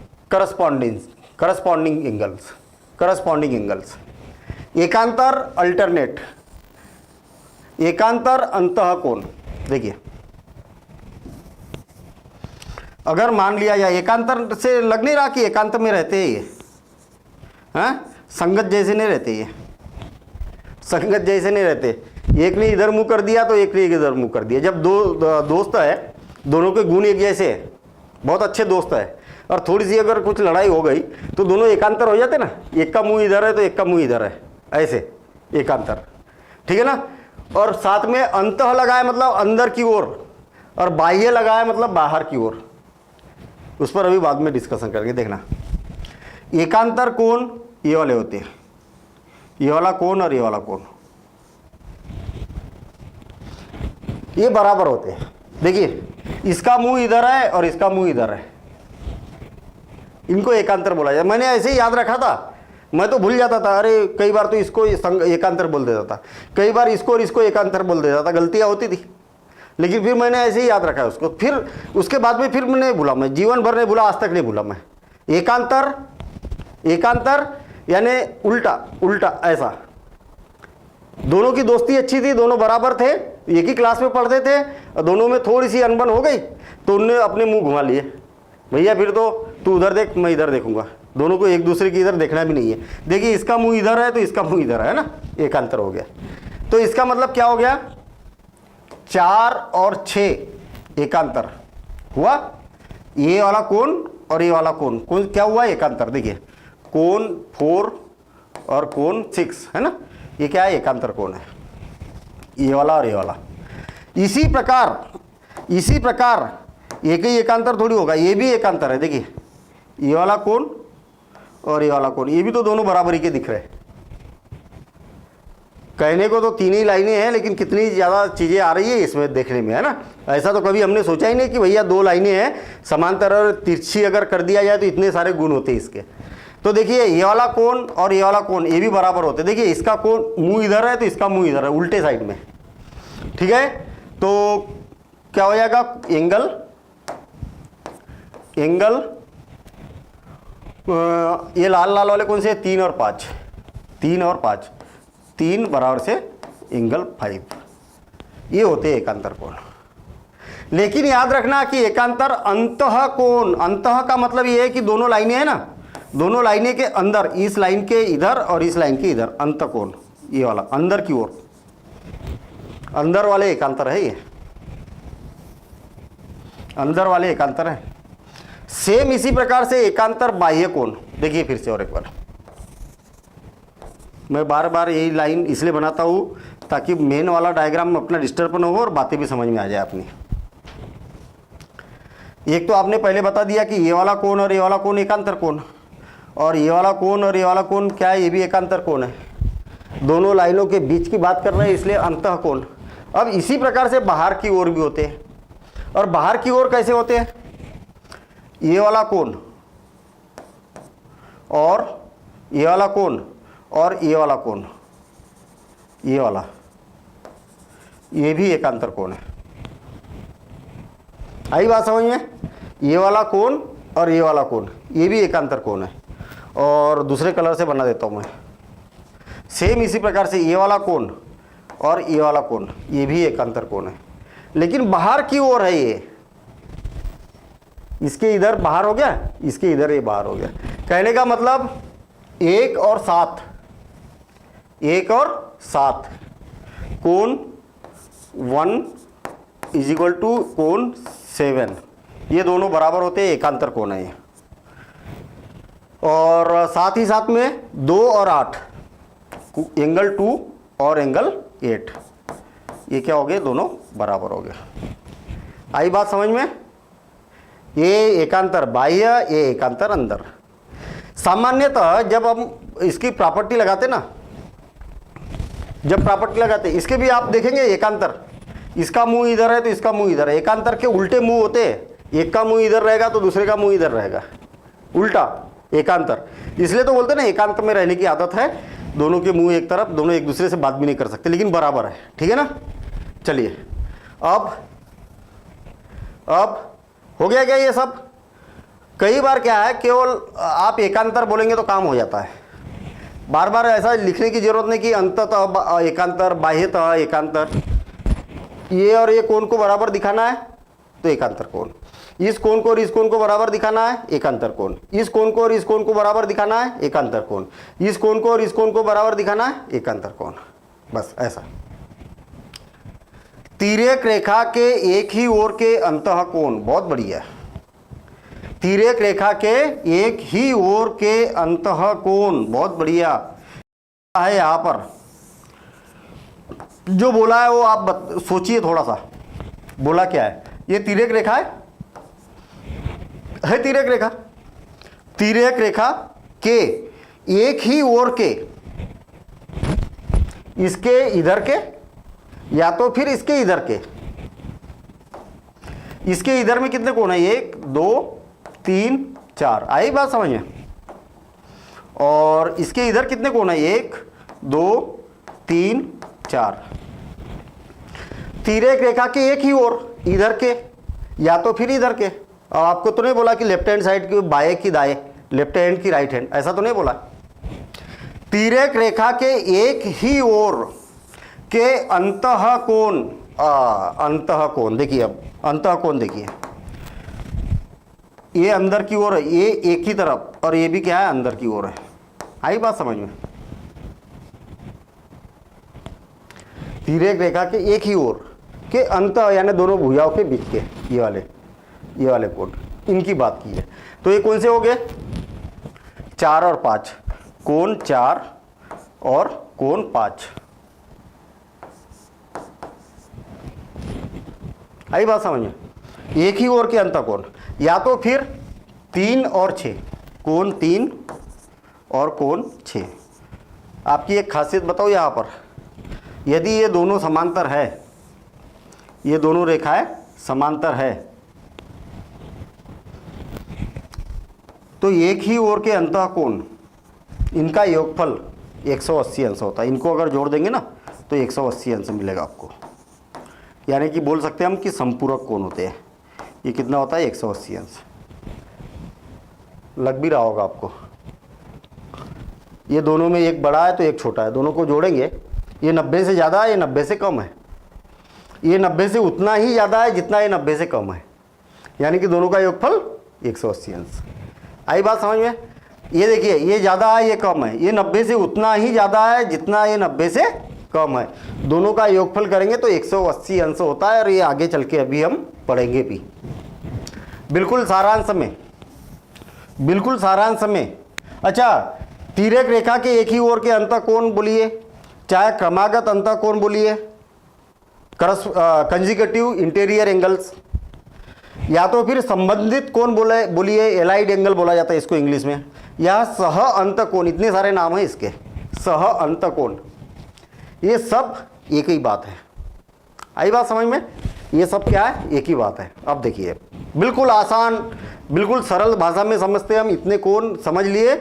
करस्पॉन्डिंग एंगल्स, एकांतर अल्टरनेट, एकांतर अंतः कोण। देखिए अगर मान लिया जाए, एकांतर से लग नहीं रहा कि एकांत में रहते हैं ये, हाँ संगत जैसे नहीं रहते ये, संगत जैसे नहीं रहते। एक ने इधर मुंह कर दिया तो एक ने इधर मुंह कर दिया। जब दो दोस्त है, दोनों के गुण एक जैसे है, बहुत अच्छे दोस्त है, और थोड़ी सी अगर कुछ लड़ाई हो गई तो दोनों एकांतर हो जाते ना, एक का मुंह इधर है तो एक का मुंह इधर है, ऐसे एकांतर, ठीक है ना। और साथ में अंतः लगा है मतलब अंदर की ओर, और बाह्य लगा है मतलब बाहर की ओर। उस पर अभी बाद में डिस्कशन करेंगे। देखना, एकांतर कोण ये वाले होते हैं, ये वाला कोण और ये वाला कोण, ये बराबर होते हैं। देखिए, इसका मुंह इधर है और इसका मुंह इधर है, इनको एकांतर बोला जाए। मैंने ऐसे ही याद रखा था, मैं तो भूल जाता था, अरे कई बार तो इसको एकांतर बोल देता था, कई बार इसको और इसको एकांतर बोल देता था, गलतियां होती थी। लेकिन फिर मैंने ऐसे ही याद रखा उसको, फिर उसके बाद में फिर मैंने भूला, मैं जीवन भर नहीं भूला, आज तक नहीं भूला मैं। एकांतर, एकांतर यानी उल्टा उल्टा, ऐसा। दोनों की दोस्ती अच्छी थी, दोनों बराबर थे, एक ही क्लास में पढ़ते थे, और दोनों में थोड़ी सी अनबन हो गई तो उनने अपने मुंह घुमा लिए, भैया फिर तो तू उधर देख मैं इधर देखूंगा, दोनों को एक दूसरे की इधर देखना भी नहीं है। देखिए, इसका मुंह इधर है तो इसका मुंह इधर है ना, एकांतर हो गया। तो इसका मतलब क्या हो गया, 4 और 6 एकांतर हुआ। ये वाला कोण और ये वाला कोण, कौन क्या हुआ, एकांतर। देखिए, कोण 4 और कोण 6 है ना, ये क्या है, एकांतर कोण है, ये वाला और ये वाला। इसी प्रकार एक ही एकांतर थोड़ी होगा, ये भी एकांतर है। देखिए, ये वाला कोण और ये वाला कोण, ये भी तो दोनों बराबरी के दिख रहे हैं। कहने को तो 3 ही लाइनें हैं, लेकिन कितनी ज़्यादा चीज़ें आ रही है इसमें देखने में, है ना। ऐसा तो कभी हमने सोचा ही नहीं कि भैया 2 लाइनें हैं, समांतर और तिरछी अगर कर दिया जाए तो इतने सारे गुण होते हैं इसके। तो देखिए, ये वाला कोण और ये वाला कोण ये भी बराबर होते हैं। देखिए, इसका कोण मुंह इधर है तो इसका मुंह इधर है, उल्टे साइड में, ठीक है। तो क्या हो जाएगा, एंगल ये लाल लाल वाले कौन से, 3 और 5, 3 और 5, 3 बराबर से एंगल 5, ये होते हैं एकांतर कोण। लेकिन याद रखना कि एकांतर अंतः कोण, अंतः का मतलब ये है कि दोनों लाइनें हैं ना, दोनों लाइनें के अंदर, इस लाइन के इधर और इस लाइन के इधर, अंतः कोण ये वाला अंदर की ओर, अंदर वाले एकांतर है, ये अंदर वाले एकांतर है। सेम इसी प्रकार से एकांतर बाह्य कोण, देखिए फिर से और एक बार, मैं बार बार यही लाइन इसलिए बनाता हूँ ताकि मेन वाला डायग्राम अपना डिस्टर्ब न हो और बातें भी समझ में आ जाए अपनी। एक तो आपने पहले बता दिया कि ये वाला कोण और ये वाला कोण एकांतर कोण, और ये वाला कोण और ये वाला कोण क्या है, ये भी एकांतर कोण है। दोनों लाइनों के बीच की बात कर रहे हैं इसलिए अंतः कोण। अब इसी प्रकार से बाहर की ओर भी होते हैं, और बाहर की ओर कैसे होते हैं, ये वाला कोण और ये वाला कोण और ये वाला कोण, ये वाला, ये भी एकांतर कोण है। आई बात समझ में, ये वाला कोण और ये वाला कोण ये भी एकांतर कोण है। और दूसरे कलर से बना देता हूं मैं, सेम इसी प्रकार से ये वाला कोण और ये वाला कोण ये भी एकांतर कोण है, लेकिन बाहर की ओर है। ये इसके इधर बाहर हो गया, इसके इधर ये बाहर हो गया। कहने का मतलब 1 और 7, 1 और 7 कोण 1 = कोण 7, ये दोनों बराबर होते हैं, एकांतर कोण है ये। और साथ ही साथ में 2 और 8 एंगल 2 और एंगल 8, ये क्या हो गए, दोनों बराबर हो गए। आई बात समझ में, ये एकांतर बाह्य, ये एकांतर अंदर। सामान्यतः जब हम इसकी प्रॉपर्टी लगाते ना, जब प्रॉपर्टी लगाते इसके भी आप देखेंगे एकांतर, इसका मुंह इधर है तो इसका मुंह इधर है। एकांतर के उल्टे मुंह होते हैं, एक का मुंह इधर रहेगा तो दूसरे का मुंह इधर रहेगा, उल्टा एकांतर। इसलिए तो बोलते ना एकांत में रहने की आदत है, दोनों के मुंह एक तरफ, दोनों एक दूसरे से बात भी नहीं कर सकते लेकिन बराबर है, ठीक है ना। चलिए, अब हो गया क्या ये सब। कई बार क्या है, केवल आप एकांतर बोलेंगे तो काम हो जाता है, बार बार ऐसा लिखने की जरूरत नहीं कि अंततः एकांतर, बाह्यतः एकांतर। ये और ये कोण को बराबर दिखाना है तो एकांतर कोण, इस कोण को और इस कोण को बराबर दिखाना है, एकांतर कोण, इस कोण को और इस कोण को बराबर दिखाना है, एकांतर कोण, इस कोण को और इस कोण को बराबर दिखाना है, एकांतर कोण। बस ऐसा। तिर्यक रेखा के एक ही ओर के अंतः कोण, बहुत बढ़िया है। तिर्यक रेखा के एक ही ओर के अंतः कोण, बहुत बढ़िया है। यहां पर जो बोला है वो आप सोचिए थोड़ा सा, बोला क्या है? ये तिर्यक रेखा है तिर्यक रेखा। तिर्यक रेखा के एक ही ओर के, इसके इधर के या तो फिर इसके इधर के। इसके इधर में कितने कोण है? 1 2 3 4, आई बात समझ में? और इसके इधर कितने कोण है? 1 2 3 4। तिर्यक रेखा के एक ही ओर, इधर के या तो फिर इधर के। और आपको तो नहीं बोला कि लेफ्ट हैंड साइड की बाएं की दाएं, लेफ्ट हैंड की राइट हैंड, ऐसा तो नहीं बोला। तिर्यक रेखा के एक ही ओर के अंतः कोण, अंतः कोण देखिए, अब अंतः कोण देखिए, ये अंदर की ओर है, ये एक ही तरफ, और ये भी क्या है? अंदर की ओर है। आई बात समझ में? तिर्यक रेखा के एक ही ओर के अंतः यानी दोनों भुजाओं के बीच के ये वाले कोण, इनकी बात की है। तो ये कौन से हो गए? 4 और 5, कोण 4 और कोण 5। आई बात समझ में? एक ही ओर के अंतः कोण, या तो फिर 3 और 6, कोण 3 और कोण 6। आपकी एक खासियत बताओ यहाँ पर, यदि ये दोनों समांतर है, ये दोनों रेखाएं समांतर है, तो एक ही ओर के अंतः कोण, इनका योगफल 180 अंश होता है। इनको अगर जोड़ देंगे ना तो 180 अंश मिलेगा आपको। यानी कि बोल सकते हैं हम कि संपूरक कोण होते हैं। ये कितना होता है? 180 अंश। लग भी रहा होगा आपको। ये दोनों में एक बड़ा है तो एक छोटा है, दोनों को जोड़ेंगे, ये 90 से ज़्यादा है, ये 90 से कम है, ये 90 से उतना ही ज़्यादा है जितना ये 90 से कम है। यानी कि दोनों का योगफल 180 अंश। आई बात समझ में? ये देखिए, ये ज़्यादा है ये कम है, ये 90 से उतना ही ज़्यादा है जितना ये 90 से कम है। दोनों का योगफल करेंगे तो 180 अंश होता है, और ये आगे चल के अभी हम पढ़ेंगे भी। बिल्कुल सारांश में, बिल्कुल सारांश में। अच्छा, तिर्यक रेखा के एक ही ओर के अंतः कोण बोलिए, चाहे क्रमागत अंतः कोण बोलिए, कंजिक्यूटिव इंटीरियर एंगल्स, या तो फिर संबंधित कोण बोलिए, एलाइड एंगल बोला जाता है इसको इंग्लिश में, या सह अंतः कोण, इतने सारे नाम हैं इसके, सह अंतः कोण, ये सब एक ही बात है। आई बात समझ में? ये सब क्या है? एक ही बात है। अब देखिए, बिल्कुल आसान, बिल्कुल सरल भाषा में समझते हैं हम। इतने कोण समझ लिए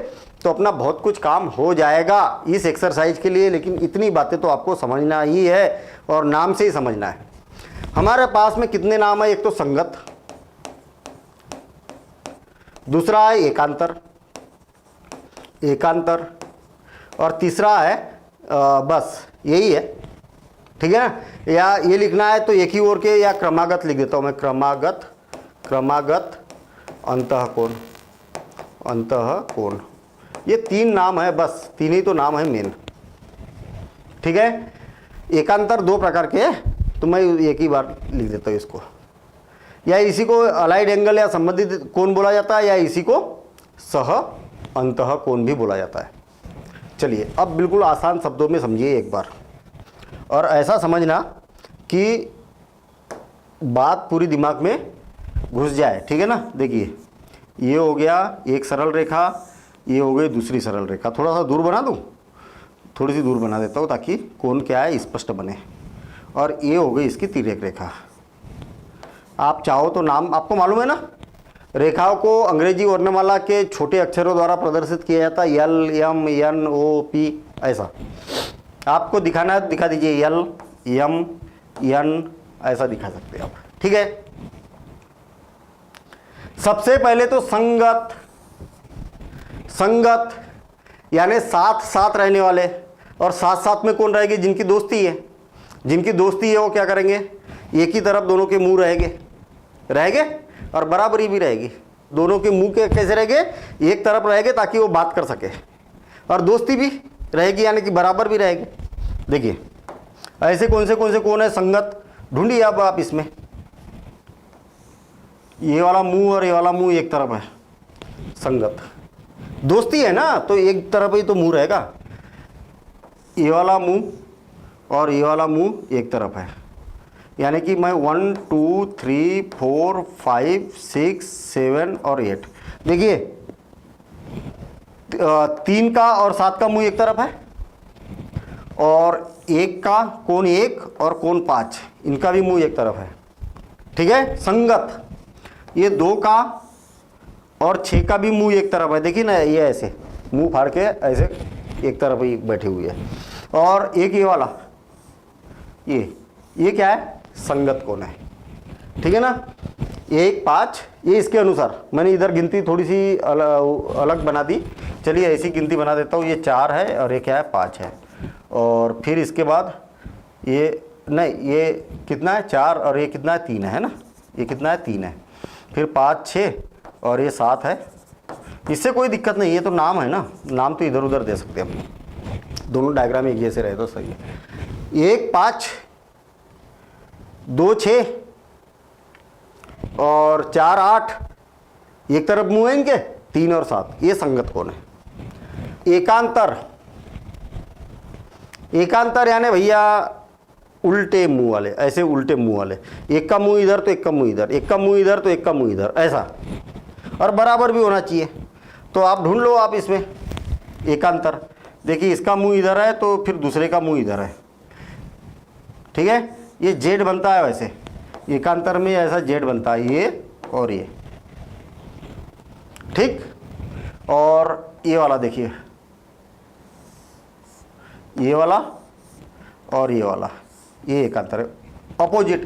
तो अपना बहुत कुछ काम हो जाएगा इस एक्सरसाइज के लिए। लेकिन इतनी बातें तो आपको समझना ही है, और नाम से ही समझना है। हमारे पास में कितने नाम है? एक तो संगत, दूसरा है एकांतर, एकांतर, और तीसरा है बस यही है। ठीक है ना? या ये लिखना है तो एक ही ओर के, या क्रमागत लिख देता हूं मैं, क्रमागत, क्रमागत अंतः कोण, अंतः कोण। ये 3 नाम है, बस 3 ही तो नाम है मेन। ठीक है? एकांतर 2 प्रकार के हैं, तो मैं एक ही बार लिख देता हूँ इसको। या इसी को अलाइड एंगल या संबंधित कोण बोला जाता है, या इसी को सह अंतः कोण भी बोला जाता है। चलिए, अब बिल्कुल आसान शब्दों में समझिए एक बार, और ऐसा समझना कि बात पूरी दिमाग में घुस जाए। ठीक है ना? देखिए, ये हो गया एक सरल रेखा, ये हो गई दूसरी सरल रेखा। थोड़ा सा दूर बना दूँ, थोड़ी सी दूर बना देता हूँ ताकि कोण क्या है स्पष्ट बने। और ये हो गई इसकी तिर्यक रेखा। आप चाहो तो नाम, आपको मालूम है ना, रेखाओं को अंग्रेजी वर्णमाला के छोटे अक्षरों द्वारा प्रदर्शित किया जाता है, L M N O P, ऐसा। आपको दिखाना है दिखा दीजिए, एल एम एन ऐसा दिखा सकते हैं आप। ठीक है? सबसे पहले तो संगत, संगत यानी साथ साथ रहने वाले, और साथ साथ में कौन रहेगी? जिनकी दोस्ती है। जिनकी दोस्ती है वो क्या करेंगे? एक ही तरफ दोनों के मुंह रहेंगे, रहेंगे, और बराबरी भी रहेगी। दोनों के मुंह के कैसे रहेंगे? एक तरफ रहेंगे ताकि वो बात कर सके, और दोस्ती भी रहेगी यानी कि बराबर भी रहेंगे। देखिए, ऐसे कौन से कोण है संगत? ढूंढिए अब आप इसमें। ये वाला मुंह और ये वाला मुंह एक तरफ है, संगत। दोस्ती है ना, तो एक तरफ ही तो मुंह रहेगा। ये वाला मुंह और ये वाला मुंह एक तरफ है, यानी कि मैं 1 2 3 4 5 6 7 और 8, देखिए 3 का और 7 का मुंह एक तरफ है, और 1 का कोण 1 और कोण 5, इनका भी मुंह एक तरफ है, ठीक है, संगत। ये 2 का और 6 का भी मुंह एक तरफ है, देखिए ना, ये ऐसे मुंह फाड़ के ऐसे एक तरफ ही बैठी हुई है। और एक ये वाला, ये क्या है, संगत कोण है, ठीक है ना। 1 5, ये इसके अनुसार मैंने इधर गिनती थोड़ी सी अलग बना दी, चलिए ऐसी गिनती बना देता हूँ। ये 4 है और ये क्या है, 5 है। और फिर इसके बाद ये नहीं, ये कितना है, 4 और ये कितना है, 3 है ना, ये कितना है, 3 है। फिर 5 6 और ये 7 है। इससे कोई दिक्कत नहीं है, तो नाम है ना, नाम तो इधर उधर दे सकते हैं हम, दोनों डायग्राम एक जैसे रहे तो सही है। 1 5 2 6 और 4 8, एक तरफ मुंह है इनके, 3 और 7, ये संगत कोण है। एकांतर, एकांतर यानी भैया उल्टे मुंह वाले, ऐसे उल्टे मुंह वाले, एक का मुंह इधर तो एक का मुंह इधर, एक का मुंह इधर तो एक का मुंह इधर, ऐसा, और बराबर भी होना चाहिए। तो आप ढूंढ लो आप इसमें एकांतर, देखिए इसका मुंह इधर है तो फिर दूसरे का मुंह इधर है, ठीक है, ये जेड बनता है। वैसे एकांतर में ऐसा जेड बनता है, ये और ये, ठीक। और ये वाला देखिए, ये वाला और ये वाला, ये एकांतर है, अपोजिट।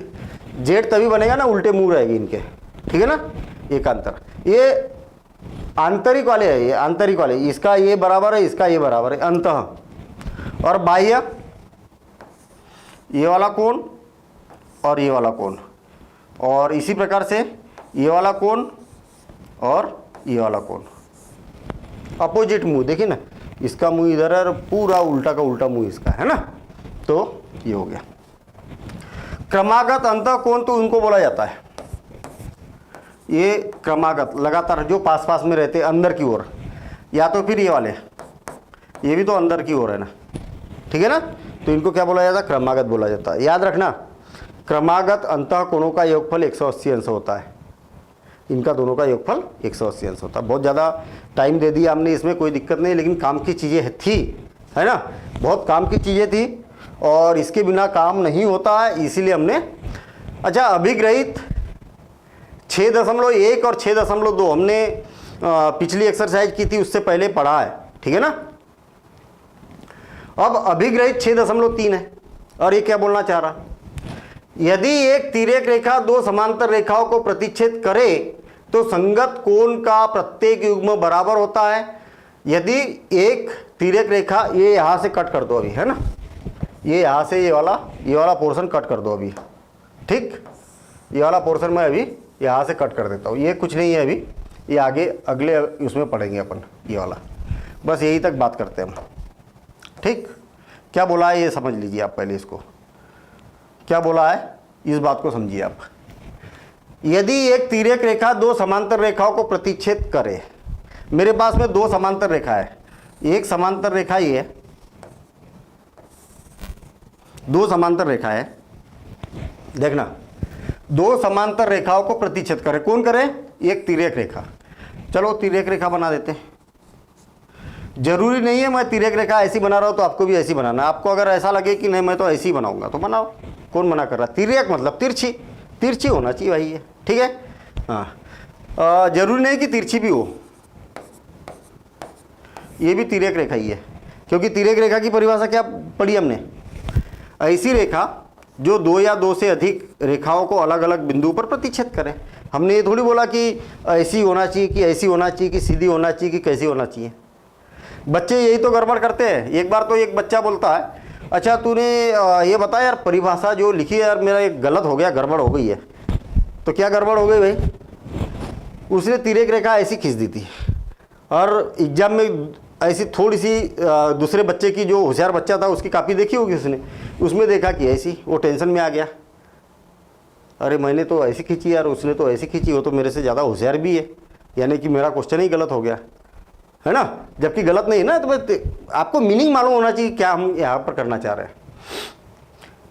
जेड तभी बनेगा ना, उल्टे मुंह रहेगी इनके, ठीक है ना, एकांतर। ये आंतरिक वाले है, ये आंतरिक वाले, इसका ये बराबर है, इसका ये बराबर है, अंतः। और बाह्य, ये वाला कोण और ये वाला कोण, और इसी प्रकार से ये वाला कोण और ये वाला कोण, अपोजिट मुंह, देखिए ना, इसका मुंह इधर है और पूरा उल्टा का उल्टा मुंह इसका है ना, तो ये हो गया। क्रमागत अंतः कोण तो उनको बोला जाता है, ये क्रमागत लगातार जो पास पास में रहते अंदर की ओर, या तो फिर ये वाले, ये भी तो अंदर की ओर है ना, ठीक है ना, तो इनको क्या बोला जाता है, क्रमागत बोला जाता है। याद रखना, क्रमागत अंतः कोणों का योगफल 180 अंश होता है, इनका दोनों का योगफल 180 अंश होता है। बहुत ज़्यादा टाइम दे दिया हमने, इसमें कोई दिक्कत नहीं, लेकिन काम की चीज़ें थी, है ना, बहुत काम की चीज़ें थी, और इसके बिना काम नहीं होता है, इसीलिए हमने। अच्छा, अभिग्रहित 6.1 और 6.2 हमने पिछली एक्सरसाइज की थी, उससे पहले पढ़ा है, ठीक है ना। अब अभिग्रहित 6.3 है, और ये क्या बोलना चाह रहा, यदि एक तिर्यक रेखा 2 समांतर रेखाओं को प्रतिच्छेद करे तो संगत कोण का प्रत्येक युग्म बराबर होता है। यदि एक तिर्यक रेखा, ये यहाँ से कट कर दो अभी, है ना, ये यहाँ से ये वाला पोर्शन कट कर दो अभी, ठीक, ये वाला पोर्शन मैं अभी यहाँ से कट कर देता हूँ, ये कुछ नहीं है अभी, ये आगे अगले उसमें पढ़ेंगे अपन, ये वाला, बस यही तक बात करते हैं हम, ठीक। क्या बोला है ये समझ लीजिए आप, पहले इसको क्या बोला है, इस बात को समझिए आप। यदि एक तिर्यक रेखा 2 समांतर रेखाओं को प्रतिच्छेद करे, मेरे पास में 2 समांतर रेखा है, एक समांतर रेखा ये है, 2 समांतर रेखा है, देखना, 2 समांतर रेखाओं को प्रतिच्छेद करे, कौन करे, एक तिर्यक रेखा। चलो तिर्यक रेखा बना देते हैं, जरूरी नहीं है मैं तिर्यक रेखा ऐसी बना रहा हूं तो आपको भी ऐसी बनाना है। आपको अगर ऐसा लगे कि नहीं मैं तो ऐसी बनाऊंगा तो बनाओ, कौन मना कर रहा। तिर्यक मतलब तिरछी, तिरछी होना चाहिए भाई ये, ठीक है। हाँ, जरूरी नहीं कि तिरछी भी हो, ये भी तिर्यक रेखा ही है, क्योंकि तिर्यक रेखा की परिभाषा क्या पढ़ी हमने, ऐसी रेखा जो 2 या 2 से अधिक रेखाओं को अलग अलग बिंदु पर प्रतिच्छेद करे। हमने ये थोड़ी बोला कि ऐसी होना चाहिए, कि ऐसी होना चाहिए, कि सीधी होना चाहिए, कि कैसी होना चाहिए। बच्चे यही तो गड़बड़ करते हैं। एक बार तो एक बच्चा बोलता है, अच्छा तूने ये बता यार, परिभाषा जो लिखी है यार मेरा एक गलत हो गया, गड़बड़ हो गई है। तो क्या गड़बड़ हो गई भाई, उसने तिर्यक रेखा ऐसी खींच दी थी, और एग्जाम में ऐसी थोड़ी सी दूसरे बच्चे की, जो होशियार बच्चा था उसकी कापी देखी होगी उसने, उसमें देखा कि ऐसी, वो टेंशन में आ गया, अरे मैंने तो ऐसी खींची यार, उसने तो ऐसी खींची, वो तो मेरे से ज़्यादा होशियार भी है, यानी कि मेरा क्वेश्चन ही गलत हो गया, है ना, जबकि गलत नहीं है ना। तो आपको मीनिंग मालूम होना चाहिए क्या हम यहाँ पर करना चाह रहे हैं।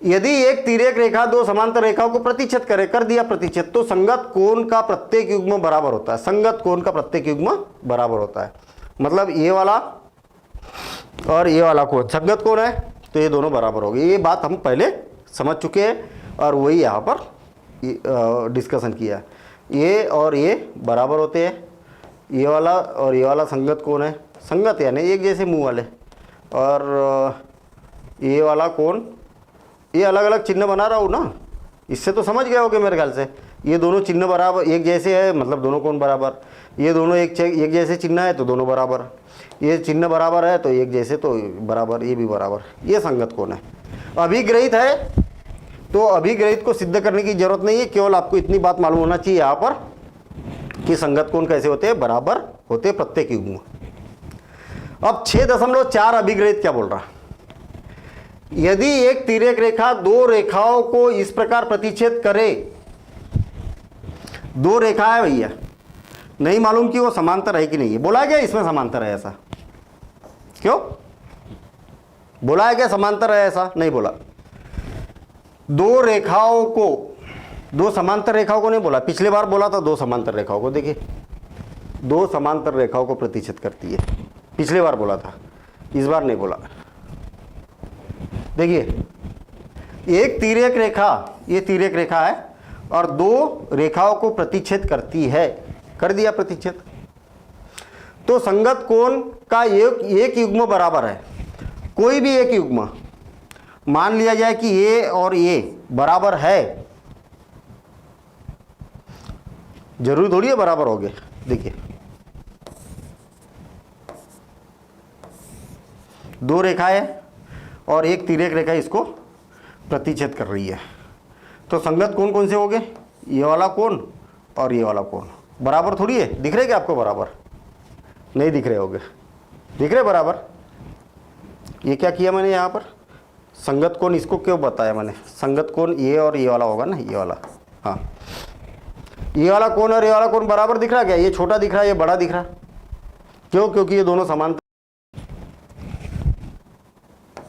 यदि एक तिर्यक रेखा दो समांतर रेखाओं को प्रतिच्छेद करे, कर दिया प्रतिच्छेद, तो संगत कोण का प्रत्येक युग्म बराबर होता है। संगत कोण का प्रत्येक युग्म बराबर होता है, मतलब ये वाला और ये वाला कोण संगत कोण है, तो ये दोनों बराबर हो गए। ये बात हम पहले समझ चुके हैं और वही यहाँ पर डिस्कशन किया। ये और ये बराबर होते हैं, ये वाला और ये वाला संगत कोण है, संगत यानी एक जैसे मुंह वाले, और ये वाला कोण, ये अलग अलग चिन्ह बना रहा हूँ ना, इससे तो समझ गए होगे मेरे ख्याल से। ये दोनों चिन्ह बराबर एक जैसे है, मतलब दोनों कोण बराबर। ये दोनों एक जैसे चिन्ह है तो दोनों बराबर, ये चिन्ह बराबर है तो एक जैसे तो बराबर, ये भी बराबर, ये संगत कोण है। अभिग्रहित है तो अभिग्रहित को सिद्ध करने की जरूरत नहीं है, केवल आपको इतनी बात मालूम होना चाहिए यहाँ पर कि संगत कोण कैसे होते हैं, बराबर होते हैं प्रत्येक युग्म। अब 6.4 अभिग्रहित क्या बोल रहा है, यदि एक तिर्यक रेखा दो रेखाओं को इस प्रकार प्रतिच्छेद करे, दो रेखा है भैया, नहीं मालूम कि वो समांतर है कि नहीं है। बोला है क्या इसमें समांतर है ऐसा, क्यों बोला है क्या समांतर है ऐसा, नहीं बोला। दो रेखाओं को, दो समांतर रेखाओं को नहीं बोला, पिछले बार बोला था दो समांतर रेखाओं को। देखिए दो समांतर रेखाओं को प्रतिच्छेद करती है, पिछले बार बोला था, इस बार नहीं बोला। देखिए एक तिर्यक रेखा, ये तिर्यक रेखा है और दो रेखाओं को प्रतिच्छेद करती है, कर दिया प्रतिच्छेद, तो संगत कोण का एक युग्म बराबर है। कोई भी एक युग्म मान लिया जाए कि ये और ये बराबर है, जरूरी थोड़ी है बराबर हो गए। देखिए दो रेखाएं और एक तिर्यक रेखा इसको प्रतिच्छेद कर रही है, तो संगत कोण कौन से हो गए, ये वाला कोण और ये वाला कोण बराबर थोड़ी है। दिख रहे क्या आपको बराबर, नहीं दिख रहे होगे, दिख रहे बराबर। ये क्या किया मैंने यहाँ पर, संगत कोण इसको क्यों बताया मैंने, संगत कोण ये और ये वाला होगा ना, ये वाला, हाँ ये वाला कोण और ये वाला कोण बराबर दिख रहा क्या, ये छोटा दिख रहा है ये बड़ा दिख रहा, क्यों, क्योंकि ये दोनों समांतर।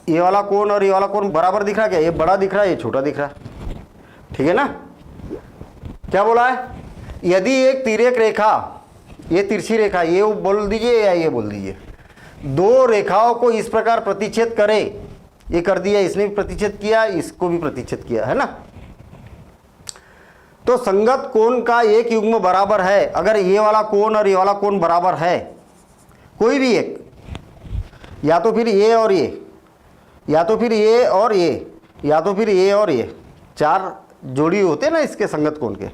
ये वाला कोण और ये वाला कोण बराबर दिख रहा क्या, ये बड़ा दिख रहा है ये छोटा दिख रहा, ठीक है ना। क्या बोला है, यदि एक तिर्यक रेखा, ये तिरछी रेखा, ये बोल दीजिए या ये बोल दीजिए, दो रेखाओं को इस प्रकार प्रतिच्छेद करे, ये कर दिया, इसने भी प्रतिच्छेद किया, इसको भी प्रतिच्छेद किया, है ना, तो संगत कोण का एक युग्म बराबर है। अगर ये वाला कोण और ये वाला कोण बराबर है, कोई भी एक, या तो फिर ये और ये, या तो फिर ये और ये, या तो फिर ये और ये, चार जोड़ी होते हैं ना इसके संगत कोण के,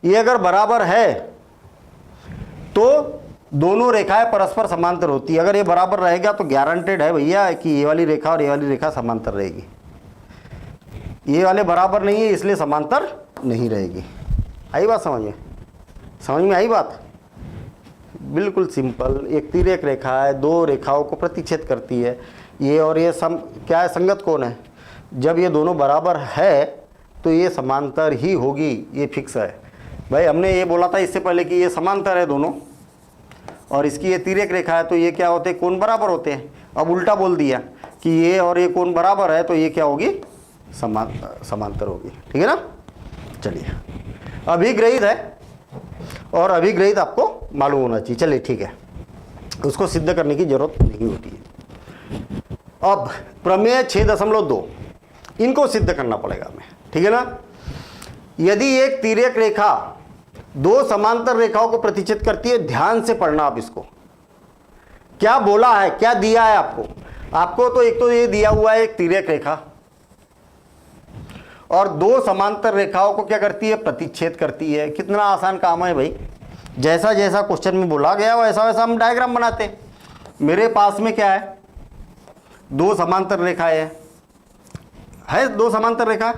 ये अगर बराबर है तो दोनों रेखाएं परस्पर समांतर होती है। अगर ये बराबर रहेगा तो गारंटेड है भैया कि ये वाली रेखा और ये वाली रेखा समांतर रहेगी। ये वाले बराबर नहीं है इसलिए समांतर नहीं रहेगी। आई बात समझ में, समझ में आई बात, बिल्कुल सिंपल। एक तिर्यक रेखा है, दो रेखाओं को प्रतिच्छेद करती है, ये और ये क्या है, संगत कोण है। जब ये दोनों बराबर है तो ये समांतर ही होगी, ये फिक्स है भाई। हमने ये बोला था इससे पहले कि ये समांतर है दोनों, और इसकी ये तिर्यक रेखा है तो ये क्या होते हैं, कोण बराबर होते हैं। अब उल्टा बोल दिया कि ये और ये कोण बराबर है तो ये क्या होगी, समांतर होगी, ठीक है ना। चलिए अभिग्रहित है और अभिग्रहित आपको मालूम होना चाहिए। चलिए ठीक है, उसको सिद्ध करने की जरूरत नहीं होती है। अब प्रमेय 6.2 इनको सिद्ध करना पड़ेगा हमें, ठीक है ना। यदि एक तिर्यक रेखा दो समांतर रेखाओं को प्रतिच्छेद करती है, ध्यान से पढ़ना आप इसको, क्या बोला है, क्या दिया है आपको तो एक तो ये दिया हुआ है एक तिर्यक रेखा, और दो समांतर रेखाओं को क्या करती है, प्रतिच्छेद करती है। कितना आसान काम है भाई, जैसा जैसा क्वेश्चन में बोला गया वैसा वैसा हम डायग्राम बनाते हैं। मेरे पास में क्या है, दो समांतर रेखाएं है, दो समांतर रेखा।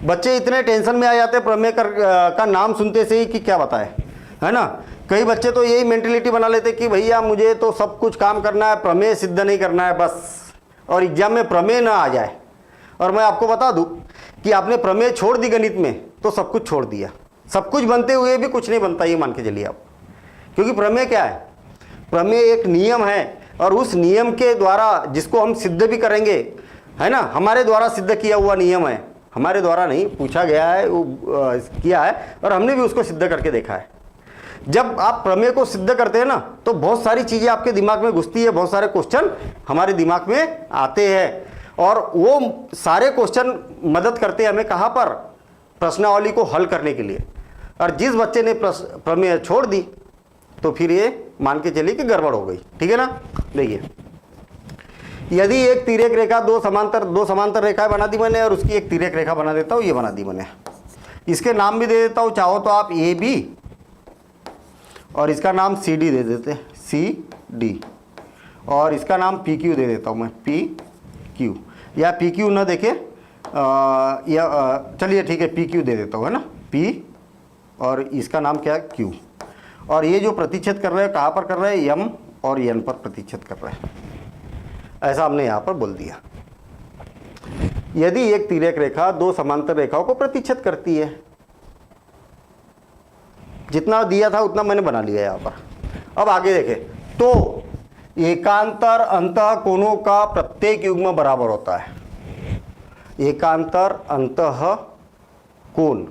बच्चे इतने टेंशन में आ जाते हैं प्रमेय का नाम सुनते से ही कि क्या बताए, है ना। कई बच्चे तो यही मेंटेलिटी बना लेते कि भैया मुझे तो सब कुछ काम करना है, प्रमेय सिद्ध नहीं करना है बस, और एग्जाम में प्रमेय ना आ जाए। और मैं आपको बता दूं, कि आपने प्रमेय छोड़ दी गणित में तो सब कुछ छोड़ दिया। सब कुछ बनते हुए भी कुछ नहीं बनता, ये मान के चलिए आप। क्योंकि प्रमेय क्या है? प्रमेय एक नियम है, और उस नियम के द्वारा जिसको हम सिद्ध भी करेंगे, है ना, हमारे द्वारा सिद्ध किया हुआ नियम है, हमारे द्वारा नहीं, पूछा गया है, वो किया है, और हमने भी उसको सिद्ध करके देखा है। जब आप प्रमेय को सिद्ध करते हैं ना, तो बहुत सारी चीज़ें आपके दिमाग में घुसती है, बहुत सारे क्वेश्चन हमारे दिमाग में आते हैं, और वो सारे क्वेश्चन मदद करते हैं हमें कहाँ पर? प्रश्नावली को हल करने के लिए। और जिस बच्चे ने प्रमेय छोड़ दी तो फिर ये मान के चलिए कि गड़बड़ हो गई। ठीक है ना? देखिए, यदि एक तिर्यक रेखा दो समांतर रेखाएं बना दी मैंने, और उसकी एक तिर्यक रेखा बना देता हूँ, ये बना दी मैंने। इसके नाम भी दे देता हूँ, चाहो तो आप ए बी, और इसका नाम सी डी दे देते हैं, सी डी, और इसका नाम पी क्यू दे देता हूँ मैं, पी क्यू, या पी क्यू ना देखे, या चलिए ठीक है, पी क्यू दे देता हूँ, है ना, पी, और इसका नाम क्या है? क्यू। और ये जो प्रतिच्छेद कर रहे हैं कहाँ पर कर रहे हैं? यम और एन पर प्रतिच्छेद कर रहे हैं, ऐसा हमने यहाँ पर बोल दिया। यदि एक तिर्यक रेखा दो समांतर रेखाओं को प्रतिच्छेद करती है, जितना दिया था उतना मैंने बना लिया यहाँ पर। अब आगे देखें, तो एकांतर अंतः कोणों का प्रत्येक युग्म बराबर होता है। एकांतर अंतः कोण,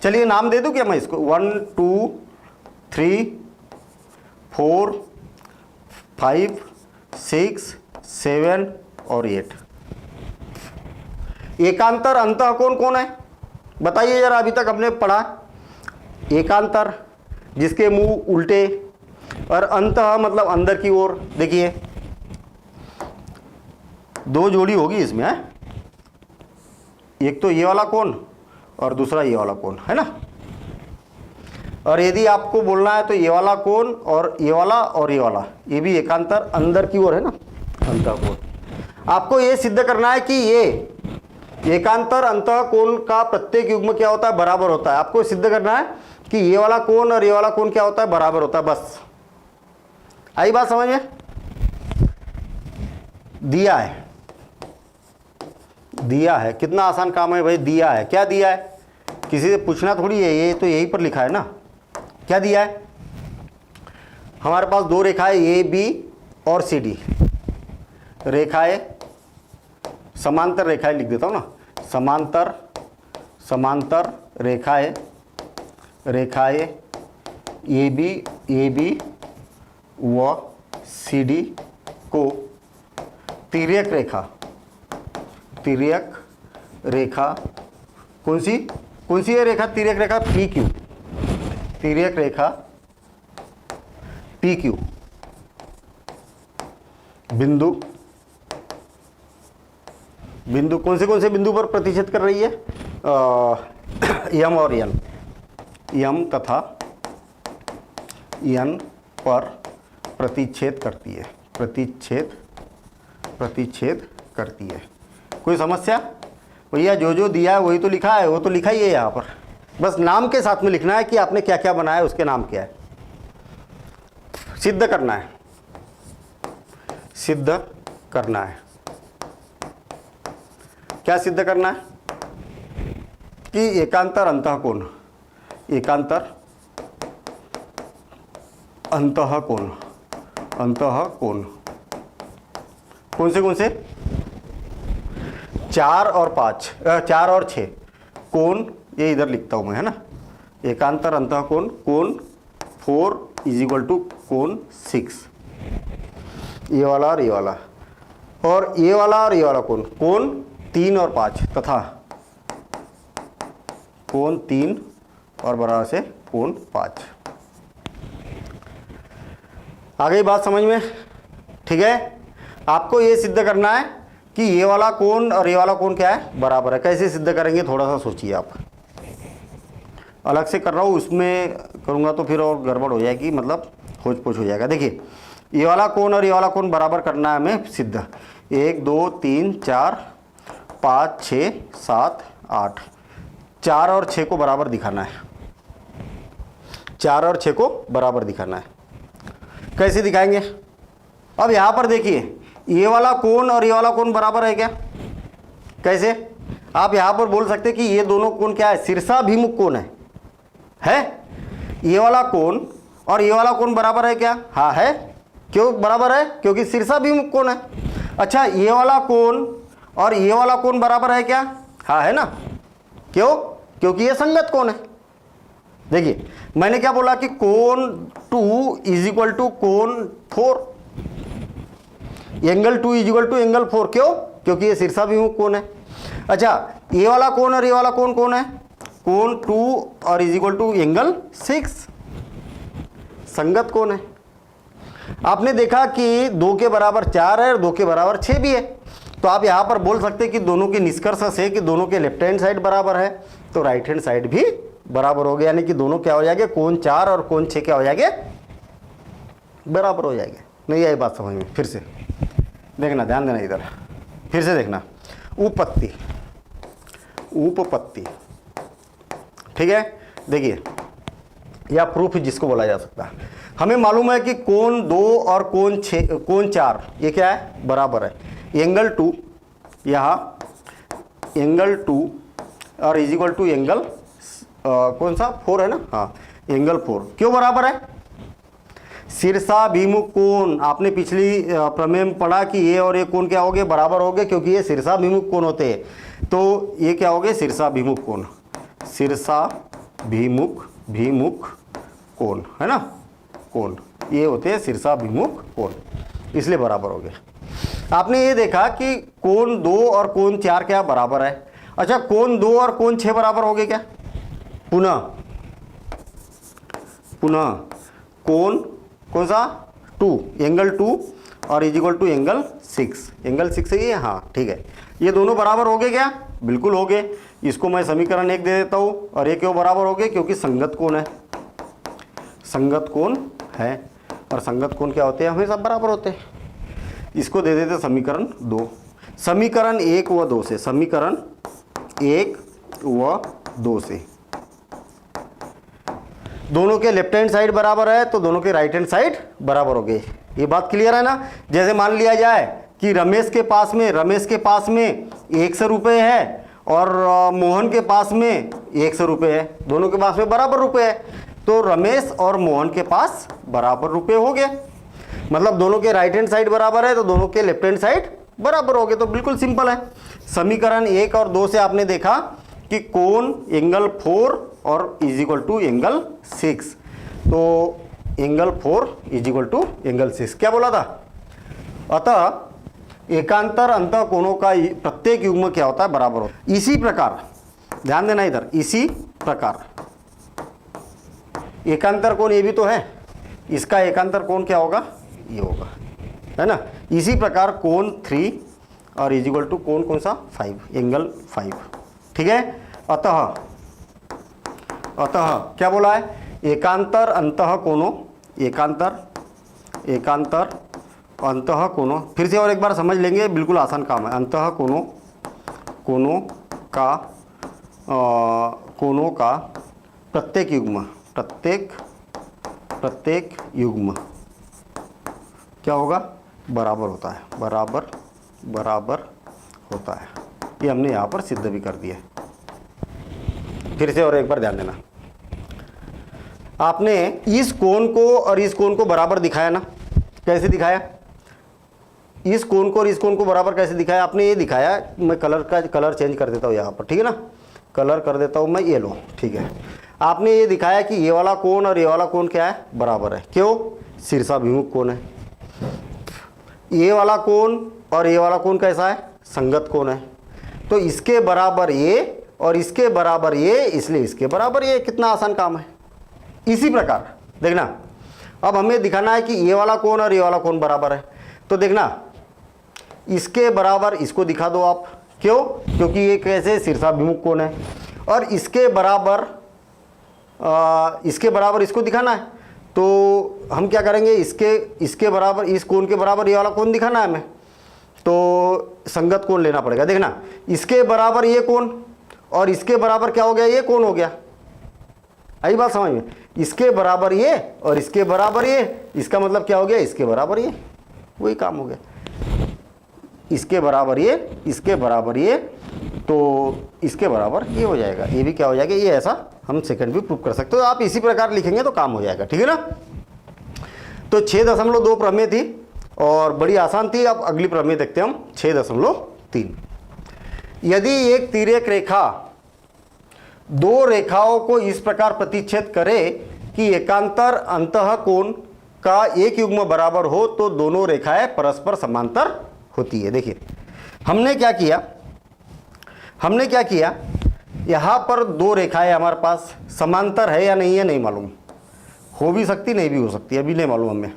चलिए नाम दे दूं क्या मैं इसको? 1 2 3 4 5 6 7 और 8। एकांतर अंतः कोण कौन है? बताइए जरा, अभी तक हमने पढ़ा एकांतर जिसके मुंह उल्टे, और अंतः मतलब अंदर की ओर। देखिए, दो जोड़ी होगी इसमें, है? एक तो ये वाला कोण और दूसरा ये वाला कोण, है ना। और यदि आपको बोलना है तो ये वाला कोण और ये वाला और ये वाला, ये भी एकांतर अंदर की ओर है ना, अंतः कोण। आपको ये सिद्ध करना है कि ये एकांतर अंतः कोण का प्रत्येक युग्म क्या होता है? बराबर होता है। आपको सिद्ध करना है कि ये वाला कोण और ये वाला कोण क्या होता है? बराबर होता है। बस आई बात समझ में? दिया है, दिया है, कितना आसान काम है भाई। दिया है, क्या दिया है? किसी से पूछना थोड़ी है, ये तो यहीं पर लिखा है ना। क्या दिया है? हमारे पास दो रेखाएं ए बी और सी डी, रेखाएं समांतर रेखाएं लिख देता हूं ना, समांतर समांतर रेखाएं, रेखाएं ए बी व सी डी को तिर्यक रेखा, तिर्यक रेखा कौन सी है रेखा? तिर्यक रेखा पी क्यू, तिर्यक रेखा पी क्यू, बिंदु कौन से बिंदु पर प्रतिच्छेद कर रही है? यम और एन, यम तथा एन पर प्रतिच्छेद करती है, प्रतिच्छेद करती है। कोई समस्या? भैया जो जो दिया है वही तो लिखा है, वो तो लिखा ही है यहाँ पर। बस नाम के साथ में लिखना है कि आपने क्या क्या बनाया, उसके नाम क्या है। सिद्ध करना है, सिद्ध करना है। क्या सिद्ध करना है? कि एकांतर अंतः कोण, एकांतर अंतः कोण, अंतः कोण कौन से? 4 और 5, 4 और 6 कोण, ये इधर लिखता हूं मैं, है ना। एकांतर अंतः कोण, कोण 4 = कोण 6, ये वाला और ये वाला, और ये वाला और ये वाला कोण, कोण 3 और 5 तथा कोण 3 और बराबर से कोण 5। आ गई बात समझ में? ठीक है। आपको ये सिद्ध करना है कि ये वाला कोण और ये वाला कोण क्या है? बराबर है। कैसे सिद्ध करेंगे थोड़ा सा सोचिए आप। अलग से कर रहा हूँ, उसमें करूँगा तो फिर और गड़बड़ हो जाएगी, मतलब खोज पोछ हो जाएगा। देखिए, ये वाला कोण और ये वाला कोण बराबर करना है हमें सिद्ध। 1 2 3 4 5 6 7 8, 4 और 6 को बराबर दिखाना है, 4 और 6 को बराबर दिखाना है। कैसे दिखाएंगे? अब यहाँ पर देखिए, ये वाला कोण और ये वाला कोण बराबर है क्या? कैसे? आप यहां पर बोल सकते हैं कि ये दोनों कोण क्या है, शीर्षाभिमुख कोण है? ये वाला कोण और ये वाला कोण बराबर है क्या? हाँ है। क्यों बराबर है? क्योंकि शीर्षाभिमुख कोण है। अच्छा, ये वाला कोण और ये वाला कोण बराबर है क्या? हाँ है ना। क्यों? क्योंकि ये संगत कोण है। देखिए मैंने क्या बोला कि कोण 2 इज इक्वल टू कोण 4, angle 2 is equal to angle 4। क्यों? क्योंकि ये शीर्षाभिमुख कोण है। अच्छा, ये वाला कोण और ये वाला कोण कौन है? कोण 2 और इज इक्वल टू एंगल 6, संगत कोण है। आपने देखा कि 2 के बराबर 4 है और 2 के बराबर 6 भी है, तो आप यहां पर बोल सकते हैं कि दोनों के निष्कर्ष से कि दोनों के लेफ्ट हैंड साइड बराबर है, तो राइट हैंड साइड भी बराबर हो गया, यानी कि दोनों क्या हो जाएंगे, कोण 4 और कोण 6 क्या हो जाएंगे, बराबर हो जाएंगे। नहीं आई बात समझ में? फिर से देखना, ध्यान देना इधर, फिर से देखना। उपपत्ति, उपपत्ति, ठीक है। देखिए या प्रूफ जिसको बोला जा सकता है। हमें मालूम है कि कोण 2 और कोण 4 ये क्या है, बराबर है। एंगल 2 यहाँ एंगल 2 और इज इक्वल टू एंगल कौन सा 4 है ना, हाँ एंगल 4। क्यों बराबर है? शीर्षाभिमुख कोण, आपने पिछली प्रमेय में पढ़ा कि ये और ये कोण क्या हो गए, बराबर हो गए, क्योंकि ये शीर्षाभिमुख कोण होते हैं। तो ये क्या हो गए, शीर्षाभिमुख कोण, शीर्षाभिमुख कोण है ना, कोण ये होते हैं शीर्षाभिमुख कोण, इसलिए बराबर हो गए। आपने ये देखा कि कोण 2 और कोण 4 क्या बराबर है। अच्छा, कोण 2 और कोण 6 बराबर हो गए क्या? पुनः कोण कौन सा 2, एंगल 2 और is equal to angle 6, angle 6 है ये, हाँ ठीक है। ये दोनों बराबर हो गए क्या? बिल्कुल हो गए। इसको मैं समीकरण 1 दे देता हूँ। और ये क्यों बराबर हो गए? क्योंकि संगत कोण है, संगत कोण है, और संगत कोण क्या होते हैं, हमेशा बराबर होते हैं। इसको दे देते समीकरण 2, समीकरण 1 व 2 से, समीकरण 1 व 2 से दोनों के लेफ्ट हैंड साइड बराबर है, तो दोनों के राइट हैंड साइड बराबर हो गए। ये बात क्लियर है ना। जैसे मान लिया जाए कि रमेश के पास में 100 रुपये है और मोहन के पास में 100 रुपये है, दोनों के पास में बराबर रुपये है, तो रमेश और मोहन के पास बराबर रुपये हो गए। मतलब दोनों के राइट हैंड साइड बराबर है, तो दोनों के लेफ्ट हैंड साइड बराबर हो गए। तो बिल्कुल सिंपल है। समीकरण 1 और 2 से आपने देखा कि कोण एंगल 4 और इज इक्वल टू एंगल 6, तो angle 4 is equal to angle 6 क्या बोला था? अतः एकांतर अंतः कोणों का प्रत्येक युग्म क्या होता है, बराबर होता है। इसी प्रकार ध्यान देना इधर, इसी प्रकार एकांतर कोण ये भी तो है, इसका एकांतर कोण क्या होगा, ये होगा, है ना। इसी प्रकार कोण 3 और इज इक्वल टू कोण कौन सा 5, एंगल 5, ठीक है। अतः क्या बोला है, एकांतर अंतः कोणों, एकांतर अंतः कोणों, फिर से और एक बार समझ लेंगे, बिल्कुल आसान काम है। अंतः कोणों का प्रत्येक युग्म क्या होगा, बराबर होता है, बराबर होता है। ये हमने यहाँ पर सिद्ध भी कर दिया। फिर से और एक बार ध्यान देना, आपने इस कोण को और इस कोण को बराबर दिखाया ना, कैसे दिखाया? इस कोण को और इस कोण को बराबर कैसे दिखाया? आपने ये दिखाया, मैं कलर चेंज कर देता हूँ यहाँ पर, ठीक है ना, कलर कर देता हूँ मैं येलो, ठीक है। आपने ये दिखाया कि ये वाला कोण और ये वाला कोण क्या है, बराबर है। क्यों? शीर्षाभिमुख कोण है। ये वाला कोण और ये वाला कोण कैसा है, संगत कोण है, तो इसके बराबर ये और इसके बराबर ये, इसलिए इसके बराबर ये। कितना आसान काम है। इसी प्रकार देखना, अब हमें दिखाना है कि ये वाला कोण और ये वाला कोण बराबर है, तो देखना इसके बराबर इसको दिखा दो आप। क्यों? क्योंकि ये कैसे, शीर्षाभिमुख कोण है, और इसके बराबर इसको दिखाना है, तो हम क्या करेंगे, इसके बराबर, इस कोण के बराबर ये वाला कोण दिखाना है हमें, तो संगत कोण लेना पड़ेगा। देखना, इसके बराबर ये कोण और इसके बराबर क्या हो गया, ये कोण हो गया। आई बात समझ में? इसके बराबर ये और इसके बराबर ये, इसका मतलब क्या हो गया, इसके बराबर ये, वही काम हो गया। इसके बराबर ये, इसके बराबर ये, तो इसके बराबर ये हो जाएगा, ये भी क्या हो जाएगा, ये ऐसा हम सेकंड भी प्रूव कर सकते हो। आप इसी प्रकार लिखेंगे तो काम हो जाएगा, ठीक है ना। तो 6.2 प्रमेय थी और बड़ी आसान थी। अब अगली प्रमेय देखते हैं हम 6.3। यदि एक तिर्यक रेखा दो रेखाओं को इस प्रकार प्रतिच्छेद करे कि एकांतर अंतः कोण का एक युग्म बराबर हो तो दोनों रेखाएं परस्पर समांतर होती है। देखिए हमने क्या किया, यहां पर दो रेखाएं हमारे पास समांतर है या नहीं है नहीं मालूम, हो भी सकती नहीं भी हो सकती, अभी नहीं मालूम हमें।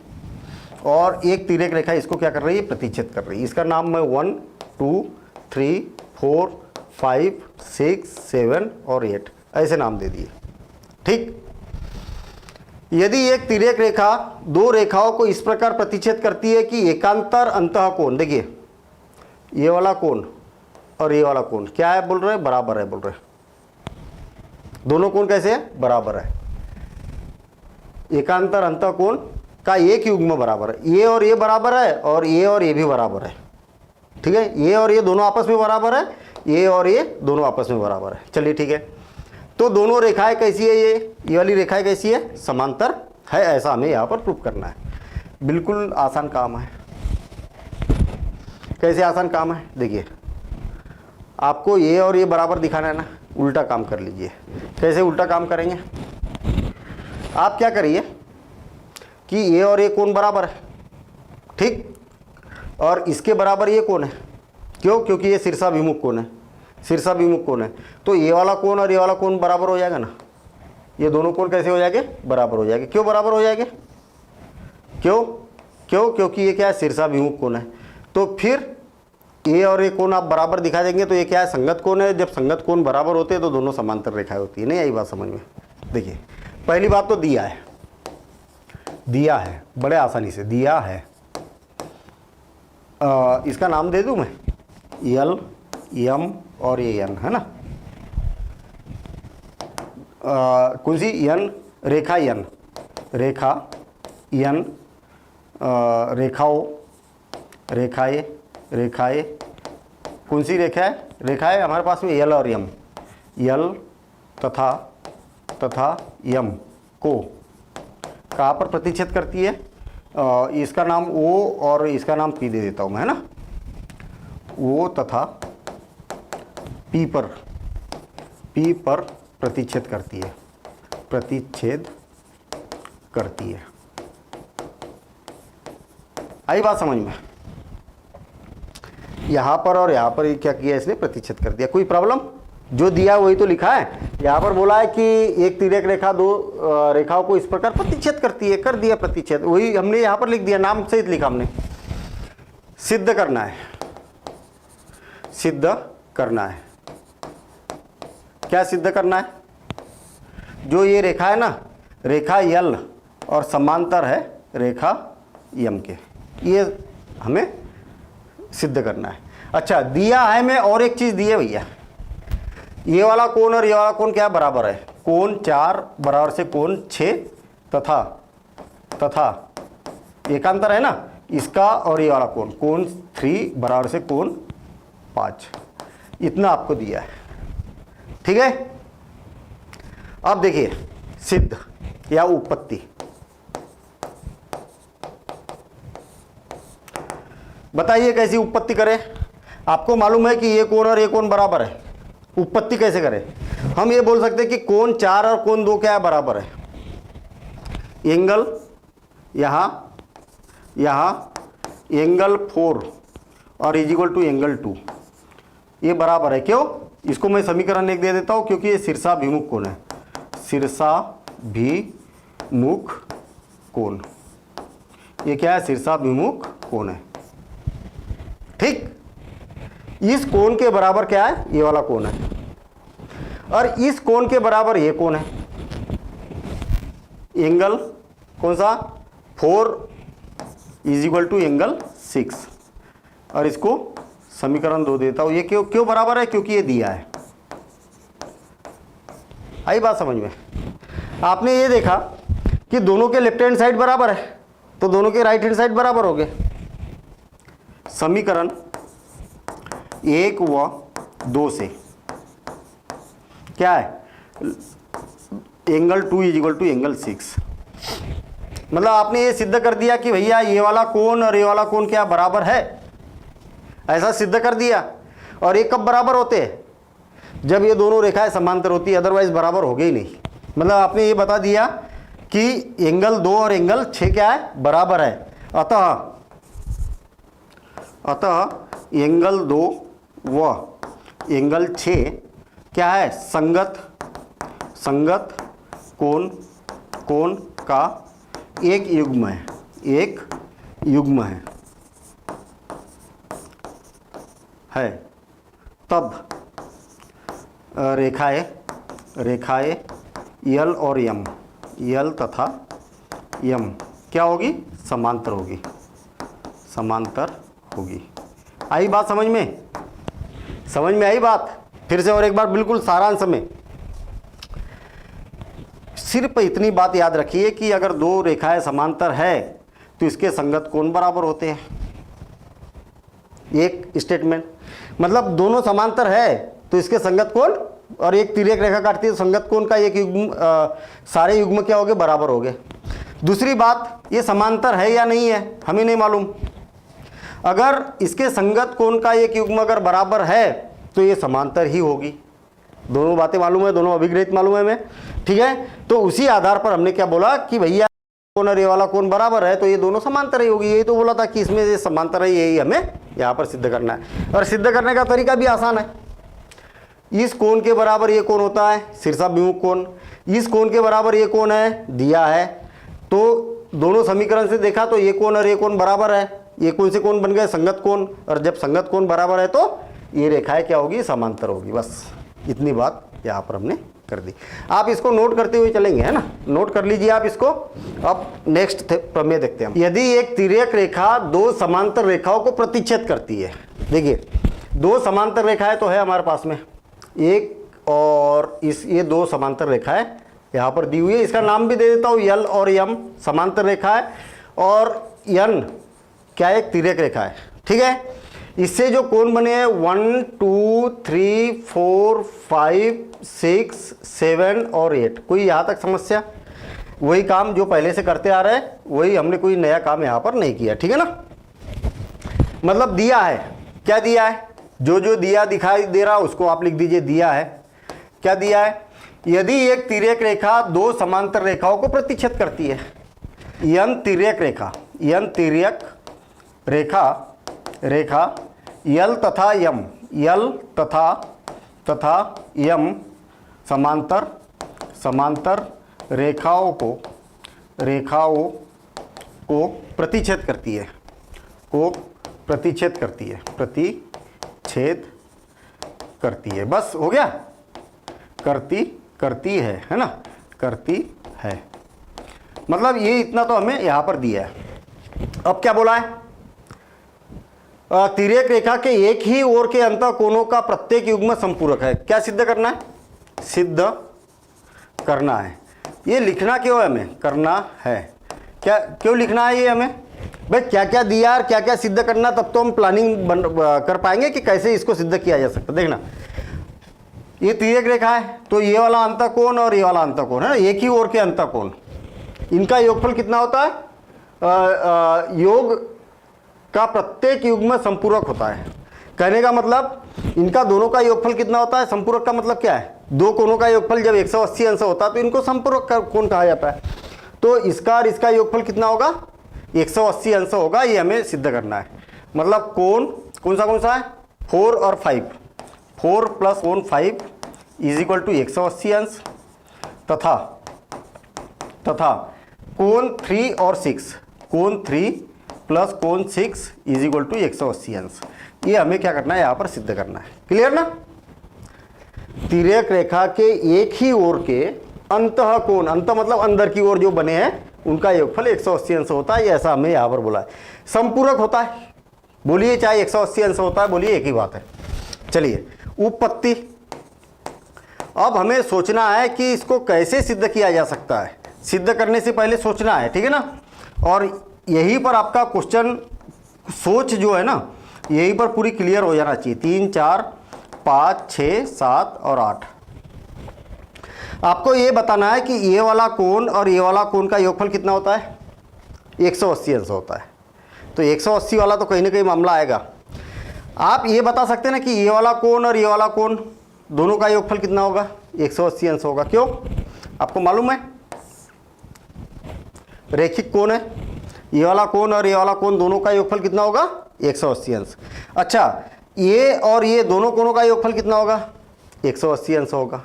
और एक तिर्यक रेखा इसको क्या कर रही है, प्रतिच्छेद कर रही है। इसका नाम मैं 1 2 3 4 5 6 7 और 8 ऐसे नाम दे दिए, ठीक। यदि एक तिर्यक रेखा दो रेखाओं को इस प्रकार प्रतिच्छेद करती है कि एकांतर अंतः कोण, देखिए ये वाला कोण और ये वाला कोण क्या है बोल रहे हैं, बराबर है बोल रहे हैं। दोनों कोण कैसे है, बराबर है। एकांतर अंतः कोण का एक युग्म बराबर है, ये और ये बराबर है और ये भी बराबर है, ठीक है। ये और ये दोनों आपस में बराबर है, ये और ये दोनों आपस में बराबर है। चलिए ठीक है, तो दोनों रेखाएं कैसी है, ये वाली रेखाएं कैसी है, समांतर है, ऐसा हमें यहाँ पर प्रूव करना है। बिल्कुल आसान काम है। कैसे आसान काम है, देखिए आपको ये और ये बराबर दिखाना है ना, उल्टा काम कर लीजिए। कैसे उल्टा काम करेंगे, आप क्या करिए कि ये और ये कोण बराबर है, ठीक, और इसके बराबर ये कोण है। क्यों, क्योंकि ये शीर्षाभिमुख कोण है, शीर्षाभिमुख कोण है। तो ये वाला कोण और ये वाला कोण बराबर हो जाएगा ना, ये दोनों कोण कैसे हो जाएंगे, बराबर हो जाएंगे। क्यों बराबर हो जाएंगे, क्यों, क्योंकि ये क्या है, शीर्षाभिमुख कोण है। तो फिर ये और ये कोण आप बराबर दिखा देंगे तो ये क्या है, संगत कोण है। जब संगत कोण बराबर होते हैं तो दोनों समांतर रेखाएं होती है। नहीं आई बात समझ में। देखिए पहली बात तो दिया है, बड़े आसानी से दिया है। इसका नाम दे दूं मैं, L M और ये N है ना। कौन सी N, रेखा N, रेखाएं कौन सी रेखा है, रेखाएं हमारे पास में L और M, L तथा M को कहाँ पर प्रतिच्छेद करती है, इसका नाम O और इसका नाम P दे देता हूँ मैं, है ना। O तथा P पर प्रतिच्छेद करती है। आई बात समझ में। यहाँ पर और यहाँ पर क्या किया इसने, प्रतिच्छेद कर दिया। कोई प्रॉब्लम, जो दिया वही तो लिखा है। यहाँ पर बोला है कि एक तिर्यक रेखा दो रेखाओं को इस प्रकार प्रतिच्छेद करती है, कर दिया प्रतिच्छेद, वही हमने यहाँ पर लिख दिया, नाम सहित लिखा हमने। सिद्ध करना है। क्या सिद्ध करना है, जो ये रेखा है ना, रेखा L और समांतर है रेखा M के, ये हमें सिद्ध करना है। अच्छा दिया है, मैं और एक चीज दी है भैया, ये वाला कोण और ये वाला कोण क्या बराबर है, कोण 4 बराबर से कोण 6 तथा एकांतर है ना इसका, और ये वाला कोण 3 बराबर से कोण 5, इतना आपको दिया है, ठीक है। अब देखिए सिद्ध या उत्पत्ति, बताइए कैसी उत्पत्ति करें। आपको मालूम है कि ये कोण और ये कोण बराबर है, उत्पत्ति कैसे करें। हम ये बोल सकते हैं कि कोण 4 और कोण 2 क्या है, बराबर है। एंगल यहाँ एंगल 4 और इज इक्वल टू एंगल 2, ये बराबर है। क्यों, इसको मैं समीकरण 1 दे देता हूँ, क्योंकि ये शीर्षाभिमुख कोण है, शीर्षाभिमुख कोण, ये क्या है, शीर्षाभिमुख कोण है, ठीक। इस कोण के बराबर क्या है, ये वाला कोण है, और इस कोण के बराबर ये कोण है। एंगल कौन सा, 4 इज इक्वल टू एंगल 6, और इसको समीकरण 2 देता हूं। ये क्यों बराबर है, क्योंकि ये दिया है। आई बात समझ में। आपने ये देखा कि दोनों के लेफ्ट हैंड साइड बराबर है, तो दोनों के राइट हैंड साइड बराबर हो गए। समीकरण 1 व 2 से क्या है, एंगल 2 = एंगल 6। मतलब आपने ये सिद्ध कर दिया कि भैया ये वाला कोण और ये वाला कोण क्या बराबर है, ऐसा सिद्ध कर दिया। और ये कब बराबर होते हैं, जब ये दोनों रेखाएं समांतर होती है, अदरवाइज बराबर हो गई नहीं। मतलब आपने ये बता दिया कि एंगल 2 और एंगल 6 क्या है, बराबर है। अतः एंगल 2 व एंगल 6 क्या है, संगत कोण का एक युग्म है। तब रेखाएं यल और यम, यल तथा यम क्या होगी, समांतर होगी। आई बात समझ में आई बात? फिर से और एक बार बिल्कुल सारांश में, सिर्फ इतनी बात याद रखिए कि अगर 2 रेखाएं समांतर है तो इसके संगत कोण बराबर होते हैं। एक स्टेटमेंट, मतलब दोनों समांतर है तो इसके संगत कोण, और एक तिर्यक रेखा काटती है तो संगत कोण का एक युग्म, सारे युग्म क्या हो गए, बराबर हो गए। दूसरी बात, ये समांतर है या नहीं है हमें नहीं मालूम। अगर इसके संगत कोण का एक युग्म अगर बराबर है तो ये समांतर ही होगी। दोनों बातें मालूम है, दोनों अभिग्रहित मालूम है हमें, ठीक है। तो उसी आधार पर हमने क्या बोला कि भैया कोण और ये वाला कोण बराबर है तो ये दोनों समांतर ही होगी। यही तो बोला था कि इसमें ये समांतर है, यही हमें यहाँ पर सिद्ध करना है। और सिद्ध करने का तरीका भी आसान है। इस कोण के बराबर ये कोण होता है, शीर्षाभिमुख कोण। इस कोण के बराबर ये कोण है, दिया है। तो दोनों समीकरण से देखा तो ये कोण और ये कोण बराबर है, ये कौन से कोण बन गए, संगत कोण। और जब संगत कोण बराबर है तो ये रेखाएं क्या होगी, समांतर होगी। बस इतनी बात यहाँ पर हमने कर दी। आप इसको नोट करते हुए चलेंगे, है ना, नोट कर लीजिए आप इसको। अब नेक्स्ट प्रमेय देखते हैं हम। यदि एक तिर्यक रेखा 2 समांतर रेखाओं को प्रतिच्छेद करती है, देखिए 2 समांतर रेखाएं तो है हमारे पास में, एक और ये 2 समांतर रेखाएं यहाँ पर दी हुई है। इसका नाम भी दे देता हूँ, यल और यम समांतर रेखा है, और यन क्या एक तिर्यक रेखा है, ठीक है। इससे जो कोण बने हैं 1 2 3 4 5 6 7 और 8, कोई यहाँ तक समस्या? वही काम जो पहले से करते आ रहे हैं, वही हमने कोई नया काम यहाँ पर नहीं किया, ठीक है ना। मतलब दिया है, क्या दिया है, जो दिया दिखाई दे रहा उसको आप लिख दीजिए, दिया है। क्या दिया है, यदि एक तिर्यक रेखा 2 समांतर रेखाओं को प्रतिच्छेद करती है, यन तिर्यक रेखा यल तथा यम, यल तथा यम समांतर रेखाओं को प्रतिच्छेद करती है, बस हो गया। करती है ना, करती है। मतलब ये इतना तो हमें यहां पर दिया है। अब क्या बोला है, तिर्यक रेखा के एक ही ओर के अंतःकोणों का प्रत्येक युग्म संपूरक है। क्या सिद्ध करना है, सिद्ध करना है। ये लिखना क्यों है हमें, करना है। क्या क्यों लिखना है ये हमें, भाई क्या क्या दिया और क्या क्या सिद्ध करना, तब तो हम प्लानिंग कर पाएंगे कि कैसे इसको सिद्ध किया जा सकता। देखना, ये तिर्यक रेखा है तो ये वाला अंतःकोण और ये वाला अंतःकोण है ना, एक ही ओर के अंतःकोण, इनका योगफल कितना होता है, योग का प्रत्येक युग्म संपूरक होता है। कहने का मतलब इनका दोनों का योगफल कितना होता है, संपूरक का मतलब क्या है, 2 कोणों का योगफल जब 180 अंश होता है तो इनको संपूरक का कोण कहा जाता है। तो इसका और इसका योगफल कितना होगा, 180 अंश होगा। ये हमें सिद्ध करना है। मतलब कोण कौन सा है, 4 और 5, 4 + 1 5 = 180 अंश, तथा कोण 3 और 6, कोण 3 + कोण 6 = 180 अंश। ये हमें क्या करना है, यहाँ पर सिद्ध करना है। क्लियर ना। तिर्यक रेखा के एक ही ओर के अंतःकोण, अंत मतलब अंदर की ओर जो बने हैं, उनका योगफल 180 अंश होता है। ये ऐसा हमें यहाँ पर बोला है। संपूरक होता है, बोलिए चाहे 180 अंश होता है, बोलिए एक ही बात है। चलिए उपपत्ति, अब हमें सोचना है कि इसको कैसे सिद्ध किया जा सकता है। सिद्ध करने से पहले सोचना है, ठीक है ना। और यहीं पर आपका क्वेश्चन सोच जो है ना, यहीं पर पूरी क्लियर हो जाना चाहिए। 3 4 5, 6, 7 और 8। आपको ये बताना है कि ये वाला कोण और ये वाला कोण का योगफल कितना होता है, 180 अंश होता है। तो 180 वाला तो कहीं ना कहीं मामला आएगा। आप ये बता सकते हैं ना कि ये वाला कोण और ये वाला कोण दोनों का योगफल कितना होगा, 180 अंश होगा। क्यों, आपको मालूम है रेखिक कोण है, ये वाला कोण और ये वाला कोण दोनों का योगफल कितना होगा, 180 अंश। अच्छा, ये और ये दोनों कोणों का योगफल कितना होगा, 180 अंश होगा।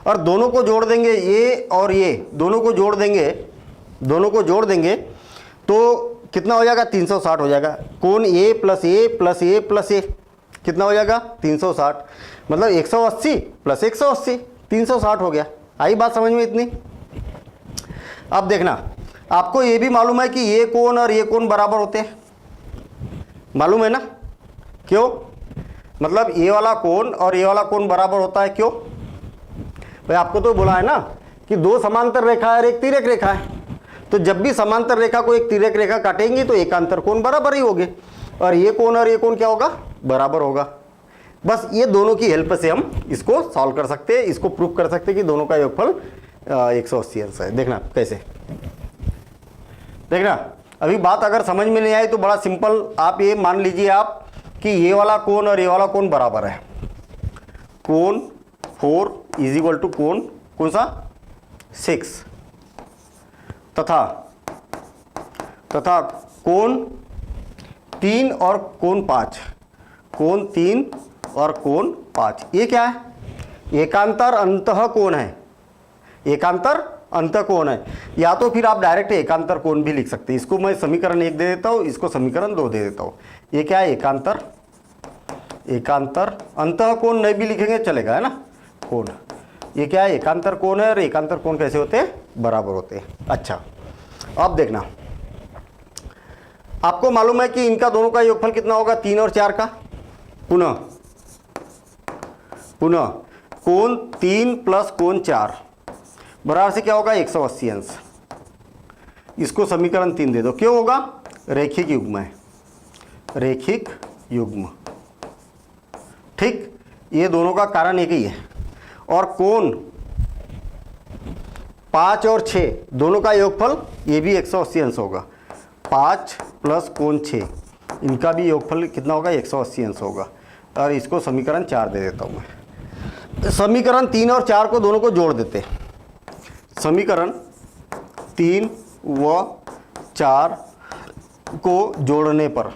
और दोनों को जोड़ देंगे, ये और ये दोनों को जोड़ देंगे तो कितना हो जाएगा, 360 हो जाएगा। कोण ए प्लस ए प्लस ए प्लस ए कितना हो जाएगा, 360। मतलब 180 प्लस 180 360 हो गया। आई बात समझ में इतनी। अब देखना, आपको ये भी मालूम है कि ये कोण और ये कोण बराबर होते हैं, मालूम है ना। क्यों, मतलब ये वाला कोण और ये वाला कोण बराबर होता है। क्यों भाई, आपको तो बोला है ना कि दो समांतर रेखा है और एक तिर्यक रेखा है। तो जब भी समांतर रेखा को एक तिर्यक रेखा काटेंगे तो एकांतर कोण बराबर ही होंगे, और ये कोण और ये कोण क्या होगा, बराबर होगा। बस ये दोनों की हेल्प से हम इसको सॉल्व कर सकते हैं, इसको प्रूव कर सकते हैं कि दोनों का योगफल 180 अंश है। देखना कैसे, देखना अभी बात अगर समझ में नहीं आई तो बड़ा सिंपल, आप ये मान लीजिए आप कि ये वाला कोण और ये वाला कोण बराबर है। कोण 4 इज इक्वल टू कोण कौन सा, 6 तथा कोण 3 और कोण 5, कोण 3 और कोण 5, ये क्या है, एकांतर अंतः कोण है, एकांतर अंतः कोण है। या तो फिर आप डायरेक्ट एकांतर कोण भी लिख सकते हैं। इसको मैं समीकरण 1 दे देता हूँ, इसको समीकरण 2 दे देता हूँ। ये क्या है, एकांतर अंतः कोण नहीं भी लिखेंगे चलेगा, है ना, कोण। ये क्या है, एकांतर कोण है, और एकांतर कोण कैसे होते हैं, बराबर होते हैं। अच्छा, अब देखना, आपको मालूम है कि इनका दोनों का योगफल कितना होगा, 3 और 4 का। पुनः कोण 3 प्लस कोण 4 बराबर से क्या होगा, 180 अंश। इसको समीकरण 3 दे दो। क्यों होगा, रैखिक युग्म है, रैखिक युग्म। ठीक, ये दोनों का कारण एक ही है। और कोण 5 और 6 दोनों का योगफल ये भी 180 अंश होगा। 5 प्लस कोण 6 इनका भी योगफल कितना होगा, 180 अंश होगा। और इसको समीकरण 4 दे देता हूँ मैं। समीकरण 3 और 4 को दोनों को जोड़ देते। समीकरण 3 व 4 को जोड़ने पर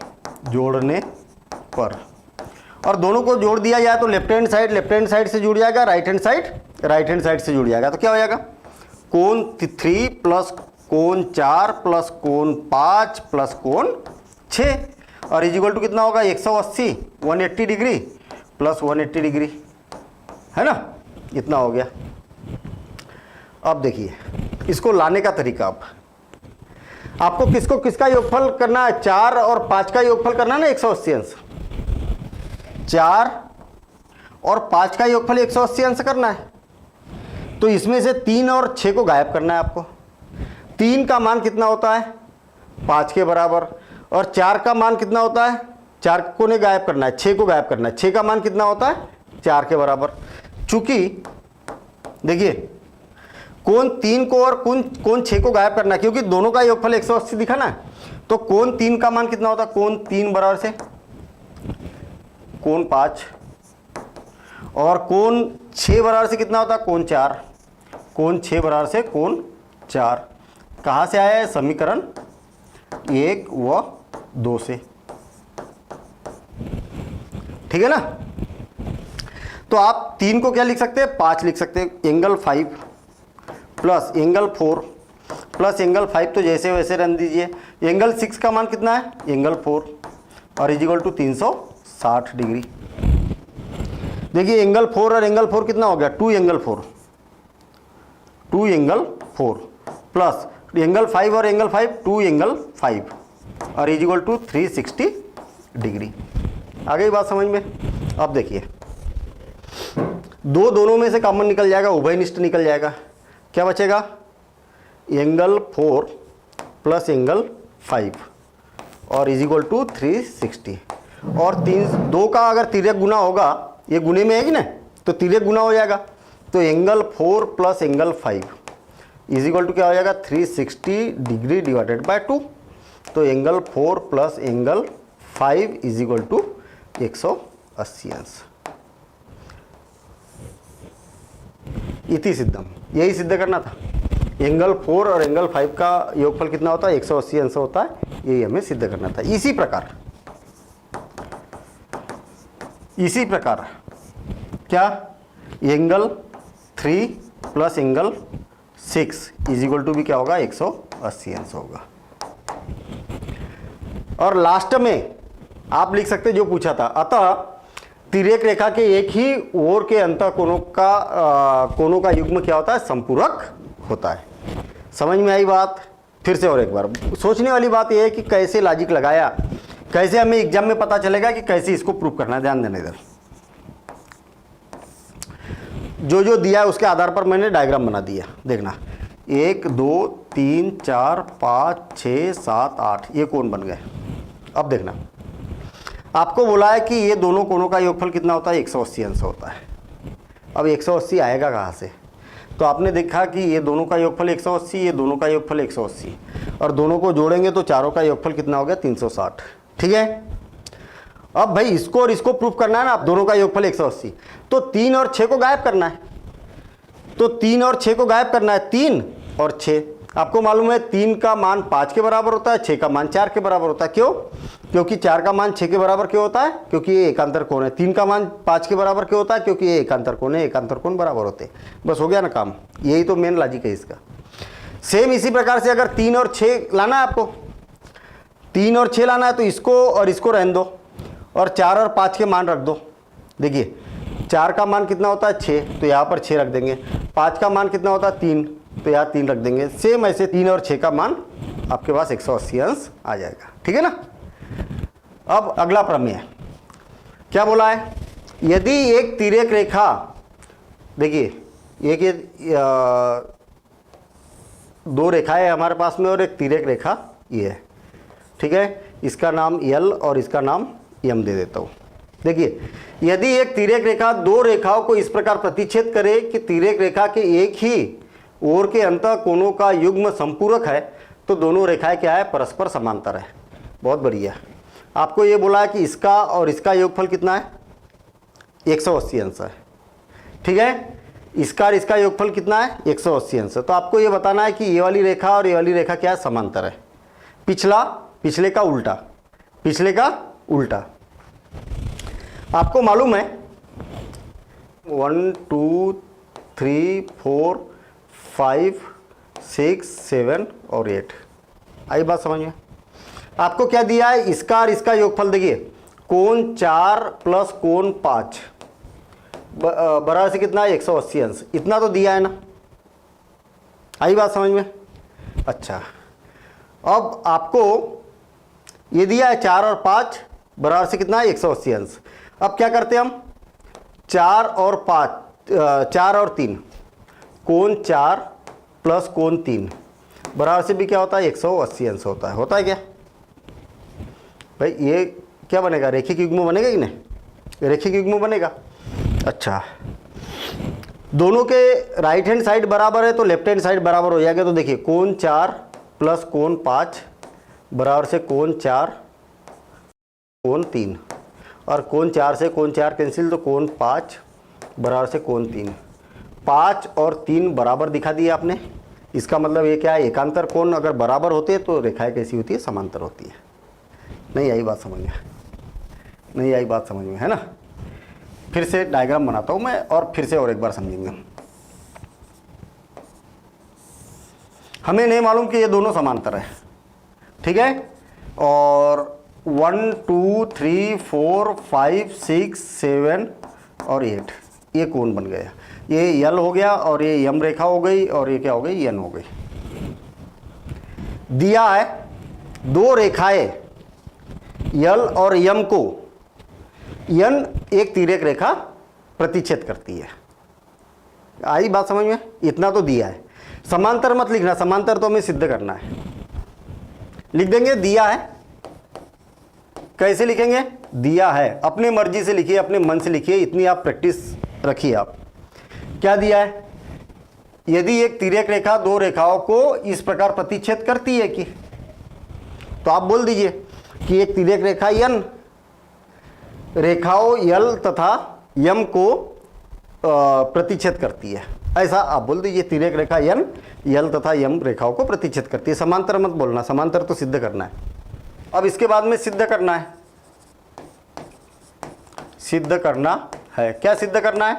और दोनों को जोड़ दिया जाए तो लेफ्ट हैंड साइड से जुड़ जाएगा, राइट हैंड साइड से जुड़ जाएगा। तो क्या हो जाएगा, कोण 3 प्लस कोण 4 प्लस कोण 5 प्लस कोण 6 और इज इक्वल टू कितना होगा, 180 180 डिग्री प्लस 180 डिग्री, है ना, इतना हो गया। अब देखिए इसको लाने का तरीका। आपको किसका योगफल करना है, 4 और 5 का योगफल करना है ना, 180 अंश। 4 और 5 का योगफल 180 अंश करना है। तो इसमें से 3 और 6 को गायब करना है आपको। 3 का मान कितना होता है, 5 के बराबर, और 4 का मान कितना होता है, 4 को नहीं गायब करना है, 6 को गायब करना है। 6 का मान कितना होता है, 4 के बराबर। चूंकि देखिए कोण 3 को और कोण 6 को गायब करना है, क्योंकि दोनों का योगफल 180 दिखाना है। तो कोण 3 का मान कितना होता है, कोण 3 बराबर से कोण 5, और कोण 6 बराबर से कितना होता है, कोण 4, कोण 6 बराबर से कोण 4। कहाँ से आया है, समीकरण 1 व 2 से। ठीक है ना। तो आप 3 को क्या लिख सकते हैं, 5 लिख सकते हैं। Angle 5 plus angle 4 plus angle 5 तो जैसे वैसे रन दीजिए। एंगल 6 का मान कितना है, एंगल 4 और इज इक्वल टू 360 डिग्री। देखिए एंगल 4 और एंगल 4 कितना हो गया, 2 एंगल 4 प्लस एंगल 5 और एंगल 5 2 एंगल 5 और इज इक्वल टू 360 डिग्री। आ गई बात समझ में। अब देखिए दोनों में से कॉमन निकल जाएगा, उभयनिष्ठ निकल जाएगा। क्या बचेगा, एंगल 4 प्लस एंगल 5 और इज इक्वल टू 360। और 2 का अगर तिर्यक गुना होगा, ये गुने में है कि ना, तो तिर्यक गुना हो जाएगा। तो angle 4 plus angle 5 is equal to क्या हो जाएगा 360 डिग्री डिवाइडेड बाय 2। तो angle 4 plus angle 5 is equal to 180 अंश। इति सिद्धम, यही सिद्ध करना था। एंगल 4 और एंगल 5 का योगफल कितना होता है 180 अंश होता है, यही हमें सिद्ध करना था। इसी प्रकार क्या angle 3 plus angle 6 is equal to भी क्या होगा 180 अंश होगा। और लास्ट में आप लिख सकते जो पूछा था, अतः तिर्यक रेखा के एक ही ओर के अंतः कोनों का युग्म क्या होता है संपूरक होता है। समझ में आई बात? फिर से और एक बार सोचने वाली बात यह है कि कैसे लॉजिक लगाया, कैसे हमें एग्जाम में पता चलेगा कि कैसे इसको प्रूव करना है। ध्यान देना, इधर जो जो दिया है उसके आधार पर मैंने डायग्राम बना दिया। देखना 1 2 3 4 5 6 7 8 ये कोण बन गए। अब देखना आपको बोला है कि ये दोनों कोणों का योगफल कितना होता है 180 अंश होता है। अब 180 आएगा कहाँ से? तो आपने देखा कि ये दोनों का योगफल 180, ये दोनों का योगफल 180 और दोनों को जोड़ेंगे तो चारों का योगफल कितना हो गया 360। ठीक है, अब भाई इसको और इसको प्रूफ करना है ना, आप दोनों का योगफल 180, तो 3 और 6 को गायब करना है। तो 3 और 6 को गायब करना है, 3 और 6। आपको मालूम है 3 का मान 5 के बराबर होता है, 6 का मान 4 के बराबर होता है। क्यों? क्योंकि 4 का मान 6 के बराबर क्यों होता है? क्योंकि ये एकांतर कोण है। 3 का मान 5 के बराबर क्यों होता है? क्योंकि ये एकांतर कोण है, एकांतर कोण बराबर होते हैं। बस हो गया ना काम, यही तो मेन लॉजिक है इसका। सेम इसी प्रकार से अगर 3 और 6 लाना है आपको, 3 और 6 लाना है तो इसको और इसको रहने दो और 4 और 5 के मान रख दो। देखिए 4 का मान कितना होता है 6, तो यहाँ पर 6 रख देंगे। 5 का मान कितना होता है 3, तो यहाँ 3 रख देंगे। सेम ऐसे 3 और 6 का मान आपके पास 180 अंश आ जाएगा। ठीक है ना। अब अगला प्रमेय क्या बोला है, यदि एक तिर्यक रेखा, देखिए एक ये 2 रेखाएं है हमारे पास में और एक तिर्यक रेखा ये है। ठीक है, इसका नाम L और इसका नाम M दे देता हूँ। देखिए यदि एक तिर्यक रेखा 2 रेखाओं को इस प्रकार प्रतिच्छेद करे कि तिर्यक रेखा के एक ही ओर के अंतः कोणों का युग्म संपूरक है, तो दोनों रेखाएं क्या है परस्पर समांतर है। बहुत बढ़िया। आपको ये बोला है कि इसका और इसका योगफल कितना है 180 अंश है। ठीक है, इसका और इसका योगफल कितना है 180 अंश है। तो आपको ये बताना है कि ये वाली रेखा और ये वाली रेखा क्या है समांतर है। पिछले का उल्टा, पिछले का उल्टा। आपको मालूम है 1 2 3 4 5 6 7 और 8। आई बात समझ में? आपको क्या दिया है, इसका और इसका योगफल देखिए, कोण 4 प्लस कोण 5 बराबर से कितना है 180 अंश। इतना तो दिया है ना। आई बात समझ में? अच्छा, अब आपको ये दिया है 4 और 5 बराबर से कितना है 180 अंश। अब क्या करते हैं हम, 4 और 3 कोण 4 प्लस कोण 3 बराबर से भी क्या होता है 180 अंश होता है। होता है क्या भाई? ये क्या बनेगा, रेखिक युग्म बनेगा कि नहीं? रेखिक युग्म बनेगा। अच्छा, दोनों के राइट हैंड साइड बराबर है तो लेफ्ट हैंड साइड बराबर हो जाएगा। तो देखिए कोण 4 प्लस कोण 5 बराबर से कोण 4 कोण 3 और कोण 4 से कोण 4 कैंसिल, तो कोण 5 बराबर से कोण 3। 5 और 3 बराबर दिखा दिए आपने। इसका मतलब ये क्या है, एकांतर कोण अगर बराबर होते हैं तो रेखाएं कैसी होती है, समांतर होती है। नहीं आई बात समझ में? नहीं आई बात समझ में, है ना। फिर से डायग्राम बनाता हूं मैं और फिर से और एक बार समझेंगे। हमें नहीं मालूम कि ये दोनों समांतर है। ठीक है, और 1 2 3 4 5 6 7 और 8 ये कोण बन गया। ये L हो गया और ये M रेखा हो गई और ये क्या हो गई, N हो गई। दिया है 2 रेखाएं L और M को N एक तिर्यक रेखा प्रतिच्छेद करती है। आई बात समझ में? इतना तो दिया है। समांतर मत लिखना, समांतर तो हमें सिद्ध करना है। लिख देंगे दिया है कैसे लिखेंगे? दिया है, अपनी मर्जी से लिखिए, अपने मन से लिखिए, इतनी आप प्रैक्टिस रखिए। आप क्या दिया है? यदि एक तिर्यक रेखा दो रेखाओं को इस प्रकार प्रतिच्छेद करती है कि, तो आप बोल दीजिए कि एक तिर्यक रेखा यन रेखाओं यल तथा यम को प्रतिच्छेद करती है, ऐसा आप बोल दीजिए। तिर्यक रेखा यन यल तथा यम रेखाओं को प्रतिच्छेद करती है। समांतर मत बोलना, समांतर तो सिद्ध करना है। अब इसके बाद में सिद्ध करना है, सिद्ध करना है। क्या सिद्ध करना है?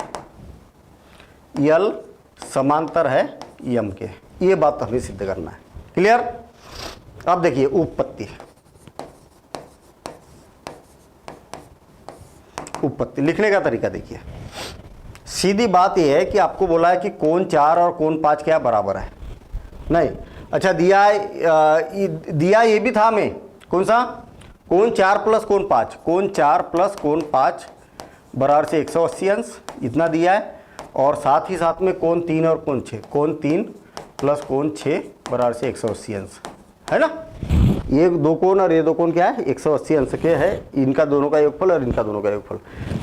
यल समांतर है यम के, ये बात हमें सिद्ध करना है। क्लियर? अब देखिए उपपत्ति, उपपत्ति लिखने का तरीका देखिए। सीधी बात यह है कि आपको बोला है कि कोण 4 और कोण 5 क्या बराबर है? नहीं। अच्छा दिया है, दिया ये भी था हमें, कौन सा? कोण 4 प्लस कोण 5, कोण 4 प्लस कोण 5 बराबर से 180 अंश, इतना दिया है। और साथ ही साथ में कोण 3 और कोण 6, कोण 3 प्लस कोण 6 बराबर से 180 अंश, है ना? ये दो कोण और ये दो कोण क्या है? 180 अंश के है। इनका दोनों का योगफल और इनका दोनों का योगफल,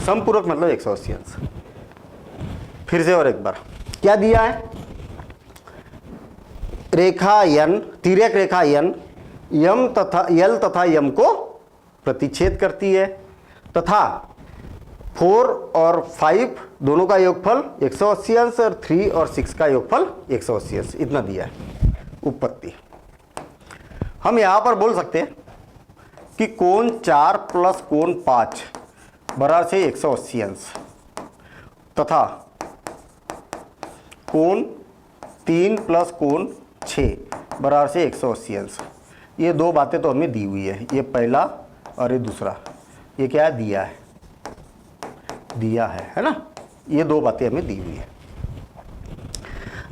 समपूरक मतलब 180 अंश। फिर से और एक बार, क्या दिया है? रेखा यन, तिर्यक रेखा यन यम तथा यल तथा यम को प्रतिच्छेद करती है, तथा 4 और 5 दोनों का योगफल 180 अंश और 3 और 6 का योगफल 180 अंश, इतना दिया है उपपत्ति। हम यहां पर बोल सकते हैं कि कोण 4 प्लस कोण 5 बराबर से 180 अंश तथा कोण 3 प्लस कोण 6 बराबर से 180 अंश, ये दो बातें तो हमें दी हुई है। ये पहला और ये दूसरा, ये क्या है? दिया है, दिया है ना? ये दो बातें हमें दी हुई है।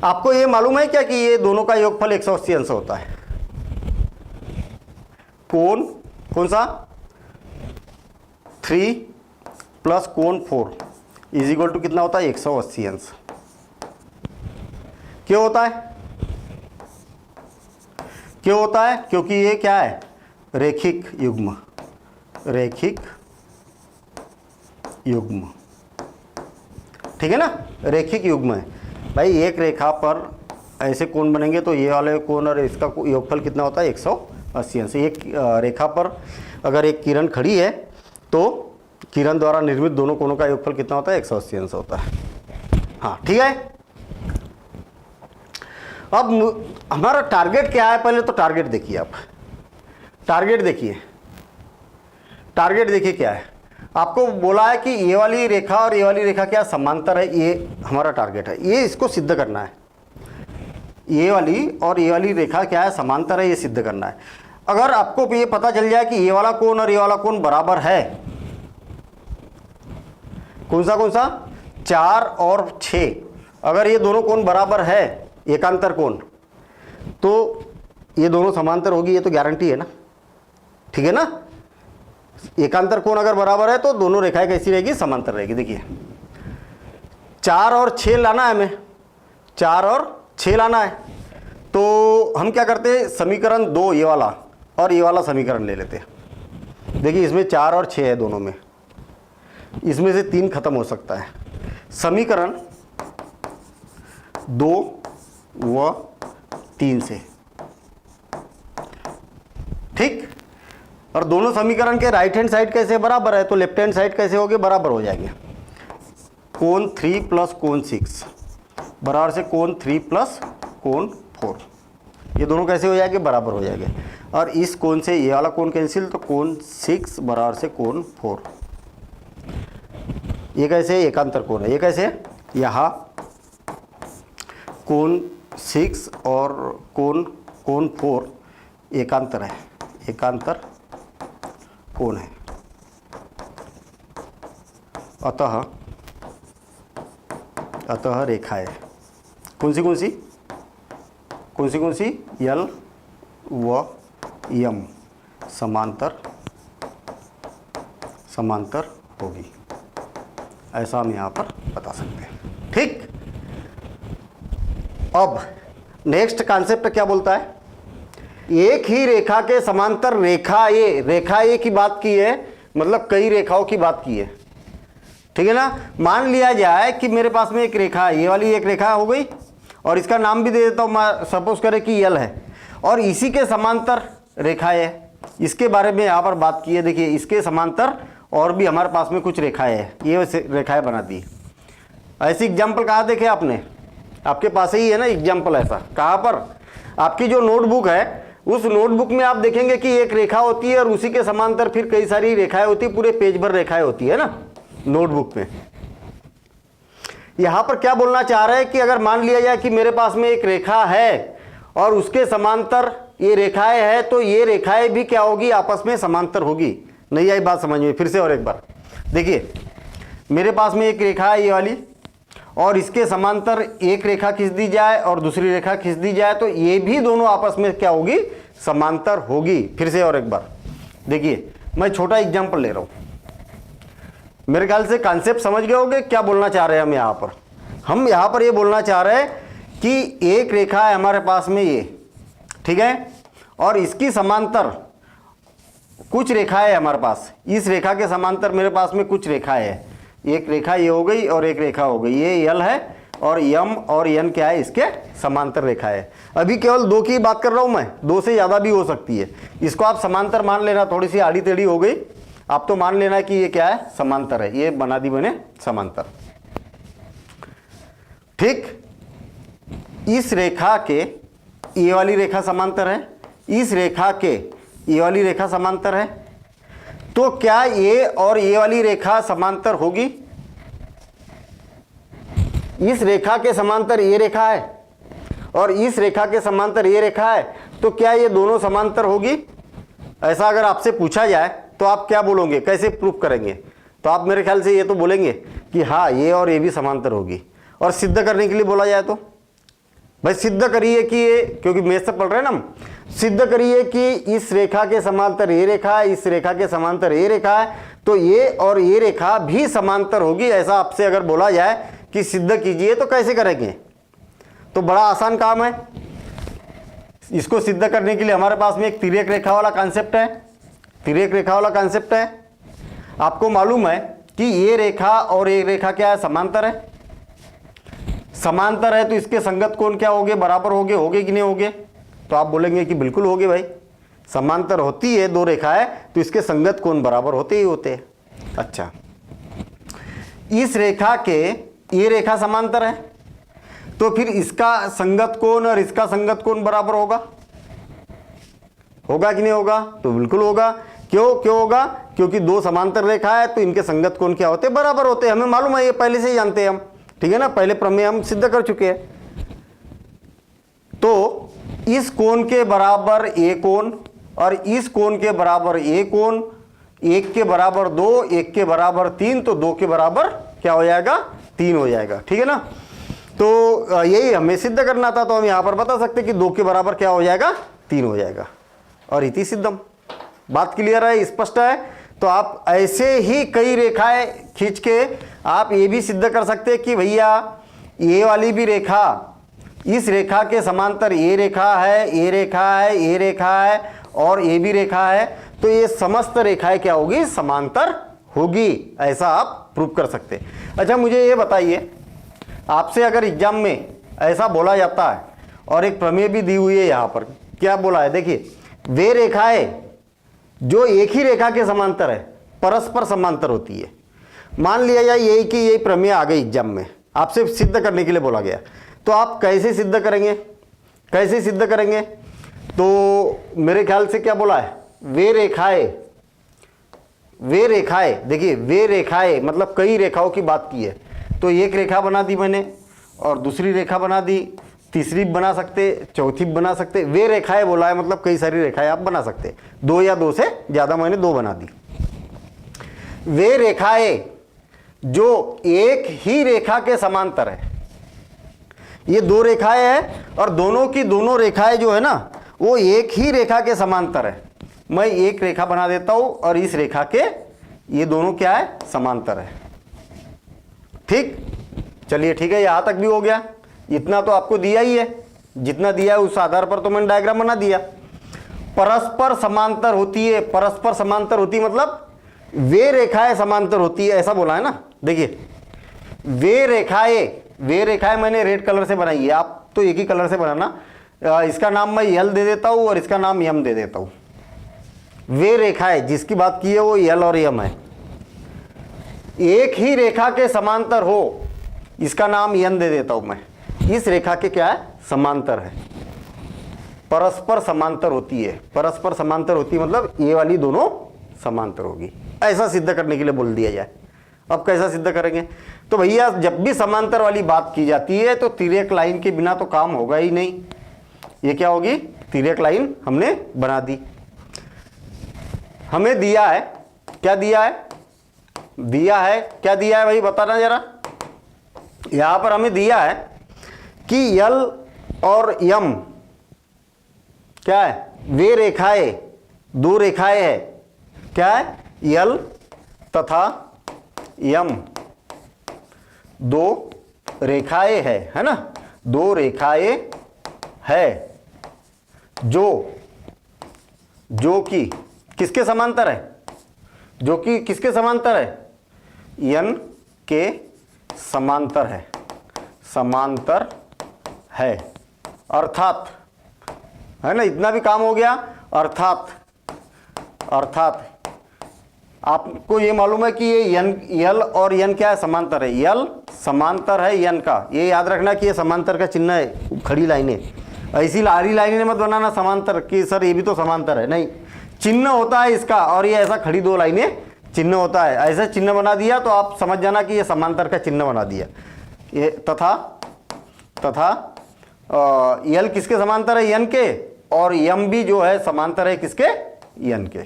आपको ये मालूम है क्या कि ये दोनों का योगफल 180 अंश होता है? कोण कौन सा? 3 प्लस कोण 4 इज इक्वल टू कितना होता है? 180 अंश। क्यों होता है? क्यों होता है? क्योंकि ये क्या है? रेखिक युग्म, रेखिक युग्म, ठीक है ना? रेखिक युग्म है भाई। एक रेखा पर ऐसे कोण बनेंगे तो ये वाले कोण और इसका योगफल कितना होता है? 180 अंश। एक रेखा पर अगर एक किरण खड़ी है तो किरण द्वारा निर्मित दोनों कोणों का योगफल कितना होता है? 180 अंश होता है। हाँ ठीक है। अब हमारा टारगेट क्या है? पहले तो टारगेट देखिए आप, टारगेट देखिए, टारगेट देखिए क्या है। आपको बोला है कि ये वाली रेखा और ये वाली रेखा क्या समांतर है, ये हमारा टारगेट है। ये इसको सिद्ध करना है, ये वाली और ये वाली रेखा क्या है? समांतर है, ये सिद्ध करना है। अगर आपको ये पता चल जाए कि ये वाला कोण और ये वाला कोण बराबर है, कौन सा 4 और 6, अगर ये दोनों कोण बराबर है, एकांतर कोण, तो ये दोनों समांतर होगी, ये तो गारंटी है ना, ठीक है ना? एकांतर कोण अगर बराबर है तो दोनों रेखाएं कैसी रहेगी? समांतर रहेगी। देखिए 4 और 6 लाना है हमें, 4 और 6 लाना है, तो हम क्या करते हैं? समीकरण 2 ये वाला और ये वाला समीकरण ले लेते हैं। देखिए इसमें 4 और 6 है दोनों में, इसमें से 3 खत्म हो सकता है। समीकरण 2 व 3 से, ठीक? और दोनों समीकरण के राइट हैंड साइड कैसे बराबर है, तो लेफ्ट हैंड साइड कैसे होगे? बराबर हो जाएंगे। कोण 3 प्लस कोण 6 बराबर से कोण 3 प्लस कोण 4, ये दोनों कैसे हो जाएंगे? बराबर हो जाएंगे। और इस कोण से ये वाला कोण कैंसिल, तो कोण 6 बराबर से कोण 4, ये कैसे? एकांतर कोण है। ये कैसे? यहाँ कोण 6 और कोण 4 एकांतर है, एकांतर कोण है। अतः रेखा है कौन सी? यल व यम समांतर होगी, ऐसा हम यहाँ पर बता सकते हैं। ठीक। अब नेक्स्ट कॉन्सेप्ट क्या बोलता है एक ही रेखा के समांतर रेखा ए की बात की है, मतलब कई रेखाओं की बात की है, ठीक है ना। मान लिया जाए कि मेरे पास में एक रेखा है, ये वाली एक रेखा हो गई, और इसका नाम भी दे देता हूं, मैं सपोज करें कि यल है, और इसी के समांतर रेखाएं है, इसके बारे में यहाँ पर बात की है। देखिए इसके समांतर और भी हमारे पास में कुछ रेखाएं है, ये रेखाएं बना दी। ऐसी एग्जाम्पल कहाँ देखे आपने? आपके पास ही है ना एग्जाम्पल ऐसा, कहाँ पर? आपकी जो नोटबुक है उस नोटबुक में आप देखेंगे कि एक रेखा होती है और उसी के समांतर फिर कई सारी रेखाएं होती है, पूरे पेज भर रेखाएं होती है ना नोटबुक में। यहां पर क्या बोलना चाह रहे हैं कि अगर मान लिया जाए कि मेरे पास में एक रेखा है और उसके समांतर ये रेखाएं है, तो ये रेखाएं भी क्या होगी? आपस में समांतर होगी। नहीं आई बात समझ में? फिर से और एक बार देखिए, मेरे पास में एक रेखा है ये वाली, और इसके समांतर एक रेखा खींच दी जाए और दूसरी रेखा खींच दी जाए, तो ये भी दोनों आपस में क्या होगी? समांतर होगी। फिर से और एक बार देखिए, मैं छोटा एग्जांपल ले रहा हूं, मेरे ख्याल से कॉन्सेप्ट समझ गए होंगे क्या बोलना चाह रहे हैं हम यहाँ पर। हम यहाँ पर ये बोलना चाह रहे हैं कि एक रेखा है हमारे पास में ये, ठीक है, और इसकी समांतर कुछ रेखाएं है हमारे पास, इस रेखा के समांतर मेरे पास में कुछ रेखाएं है। एक रेखा ये हो गई और एक रेखा हो गई, ये यल है और यम और यन क्या है? इसके समांतर रेखा है। अभी केवल दो की बात कर रहा हूं मैं, दो से ज्यादा भी हो सकती है। इसको आप समांतर मान लेना, थोड़ी सी आड़ी टेढ़ी हो गई, आप तो मान लेना कि ये क्या है? समांतर है। ये बना दी मैंने समांतर, ठीक। इस रेखा के ये वाली रेखा समांतर है, इस रेखा के ये वाली रेखा समांतर है, तो क्या ये और ये वाली रेखा समांतर होगी? इस रेखा के समांतर ये रेखा है और इस रेखा के समांतर ये रेखा है, तो क्या ये दोनों समांतर होगी? ऐसा अगर आपसे पूछा जाए तो आप क्या बोलोगे? कैसे प्रूफ करेंगे? तो आप मेरे ख्याल से ये तो बोलेंगे कि हाँ ये और ये भी समांतर होगी। और सिद्ध करने के लिए बोला जाए तो भाई सिद्ध करिए कि ये, क्योंकि मैथ से पढ़ रहे हैं ना हम, सिद्ध करिए कि इस रेखा के समांतर ये रेखा है, इस रेखा के समांतर ये रेखा है, तो ये और ये रेखा भी समांतर होगी। ऐसा आपसे अगर बोला जाए कि सिद्ध कीजिए, तो कैसे करेंगे? तो बड़ा आसान काम है। इसको सिद्ध करने के लिए हमारे पास में एक तिर्यक रेखा वाला कॉन्सेप्ट है। तिर्यक रेखा वाला कॉन्सेप्ट है, आपको मालूम है कि ये रेखा और ये रेखा क्या है? समांतर है। समांतर है तो इसके संगत कोण क्या होंगे? बराबर होंगे कि नहीं होंगे? तो आप बोलेंगे कि बिल्कुल होंगे भाई, समांतर होती है दो रेखाएं तो इसके संगत कोण बराबर होते ही होते हैं। अच्छा, इस रेखा के ये रेखा समांतर है, तो फिर इसका संगत कोण और इसका संगत कोण बराबर होगा कि नहीं होगा? तो बिल्कुल होगा। क्यों होगा? क्योंकि दो समांतर रेखा है तो इनके संगत कोण क्या होते हैं? बराबर होते हैं। हमें मालूम है, ये पहले से ही जानते हैं हम, ठीक है ना, पहले प्रमेय हम सिद्ध कर चुके हैं। तो इस कोण के बराबर ए कोण और इस कोण के बराबर ए कोण, एक के बराबर दो, एक के बराबर तीन, तो दो के बराबर क्या हो जाएगा? तीन हो जाएगा, ठीक है ना। तो यही हमें सिद्ध करना था, तो हम यहां पर बता सकते कि दो के बराबर क्या हो जाएगा? तीन हो जाएगा। और इति सिद्धम। बात क्लियर है, स्पष्ट है। तो आप ऐसे ही कई रेखाएं खींच के आप ये भी सिद्ध कर सकते हैं कि भैया ये वाली भी रेखा, इस रेखा के समांतर ये रेखा है, ये रेखा है, ये रेखा है और ये भी रेखा है, तो ये समस्त रेखाएं क्या होगी? समांतर होगी। ऐसा आप प्रूव कर सकते हैं। अच्छा, मुझे ये बताइए, आपसे अगर एग्जाम में ऐसा बोला जाता है और एक प्रमेय भी दी हुई है यहाँ पर, क्या बोला है? देखिए, वे रेखाएं जो एक ही रेखा के समांतर है परस्पर समांतर होती है। मान लिया जाए यही कि यही प्रमेय आ गई एग्जाम में, आपसे सिद्ध करने के लिए बोला गया, तो आप कैसे सिद्ध करेंगे? कैसे सिद्ध करेंगे? तो मेरे ख्याल से क्या बोला है? वे रेखाएं, देखिए वे रेखाएं मतलब कई रेखाओं की बात की है। तो एक रेखा बना दी मैंने और दूसरी रेखा बना दी, तीसरी बना सकते, चौथी बना सकते। वे रेखाएं बोला है मतलब कई सारी रेखाएं आप बना सकते, दो या दो से ज्यादा, मैंने दो बना दी। वे रेखाएं जो एक ही रेखा के समांतर है, ये दो रेखाएं हैं और दोनों की दोनों रेखाएं जो है ना वो एक ही रेखा के समांतर है। मैं एक रेखा बना देता हूं और इस रेखा के ये दोनों क्या है? समांतर है। ठीक, चलिए ठीक है, यहां तक भी हो गया। इतना तो आपको दिया ही है, जितना दिया है उस आधार पर तो मैंने डायग्राम बना दिया। परस्पर समांतर होती है। परस्पर समांतर होती है मतलब वे रेखाएं समांतर होती है, ऐसा बोला है ना। देखिए वे रेखाएं मैंने रेड कलर से बनाई है, आप तो एक ही कलर से बनाना। इसका नाम मैं यल दे देता हूं और इसका नाम यम दे देता हूं। वे रेखाएं जिसकी बात की है वो यल और यम है। एक ही रेखा के समांतर हो, इसका नाम यन दे देता हूं मैं। इस रेखा के क्या है, समांतर है, परस्पर समांतर होती है। परस्पर समांतर होती है मतलब ये वाली दोनों समांतर होगी, ऐसा सिद्ध करने के लिए बोल दिया जाए। अब कैसा सिद्ध करेंगे, तो भैया जब भी समांतर वाली बात की जाती है तो तिर्यक लाइन के बिना तो काम होगा ही नहीं। ये क्या होगी, तिर्यक लाइन हमने बना दी। हमें दिया है, क्या दिया है, क्या दिया है भाई बताना जरा। यहां पर हमें दिया है कि यल और यम क्या है, वे रेखाएं, दो रेखाएं है, क्या है, यल तथा यम, दो रेखाएं है ना, दो रेखाएं है जो कि किसके समांतर है, जो कि किसके समांतर है, यन के समांतर है, समांतर है। अर्थात है ना, इतना भी काम हो गया। अर्थात आपको ये मालूम है कि ये यल और यन क्या है, समांतर है। यल समांतर है यन का, ये याद रखना कि ये समांतर का चिन्ह है, खड़ी लाइनें। ऐसी लारी लाइनें मत बनाना समांतर कि सर ये भी तो समांतर है, नहीं, चिन्ह होता है इसका, और ये ऐसा खड़ी दो लाइनें चिन्ह होता है। ऐसा चिन्ह बना दिया तो आप समझ जाना कि ये समांतर का चिन्ह बना दिया। ये तथा यल किसके समांतर है, यन के, और यम भी जो है समांतर है किसके, यन के।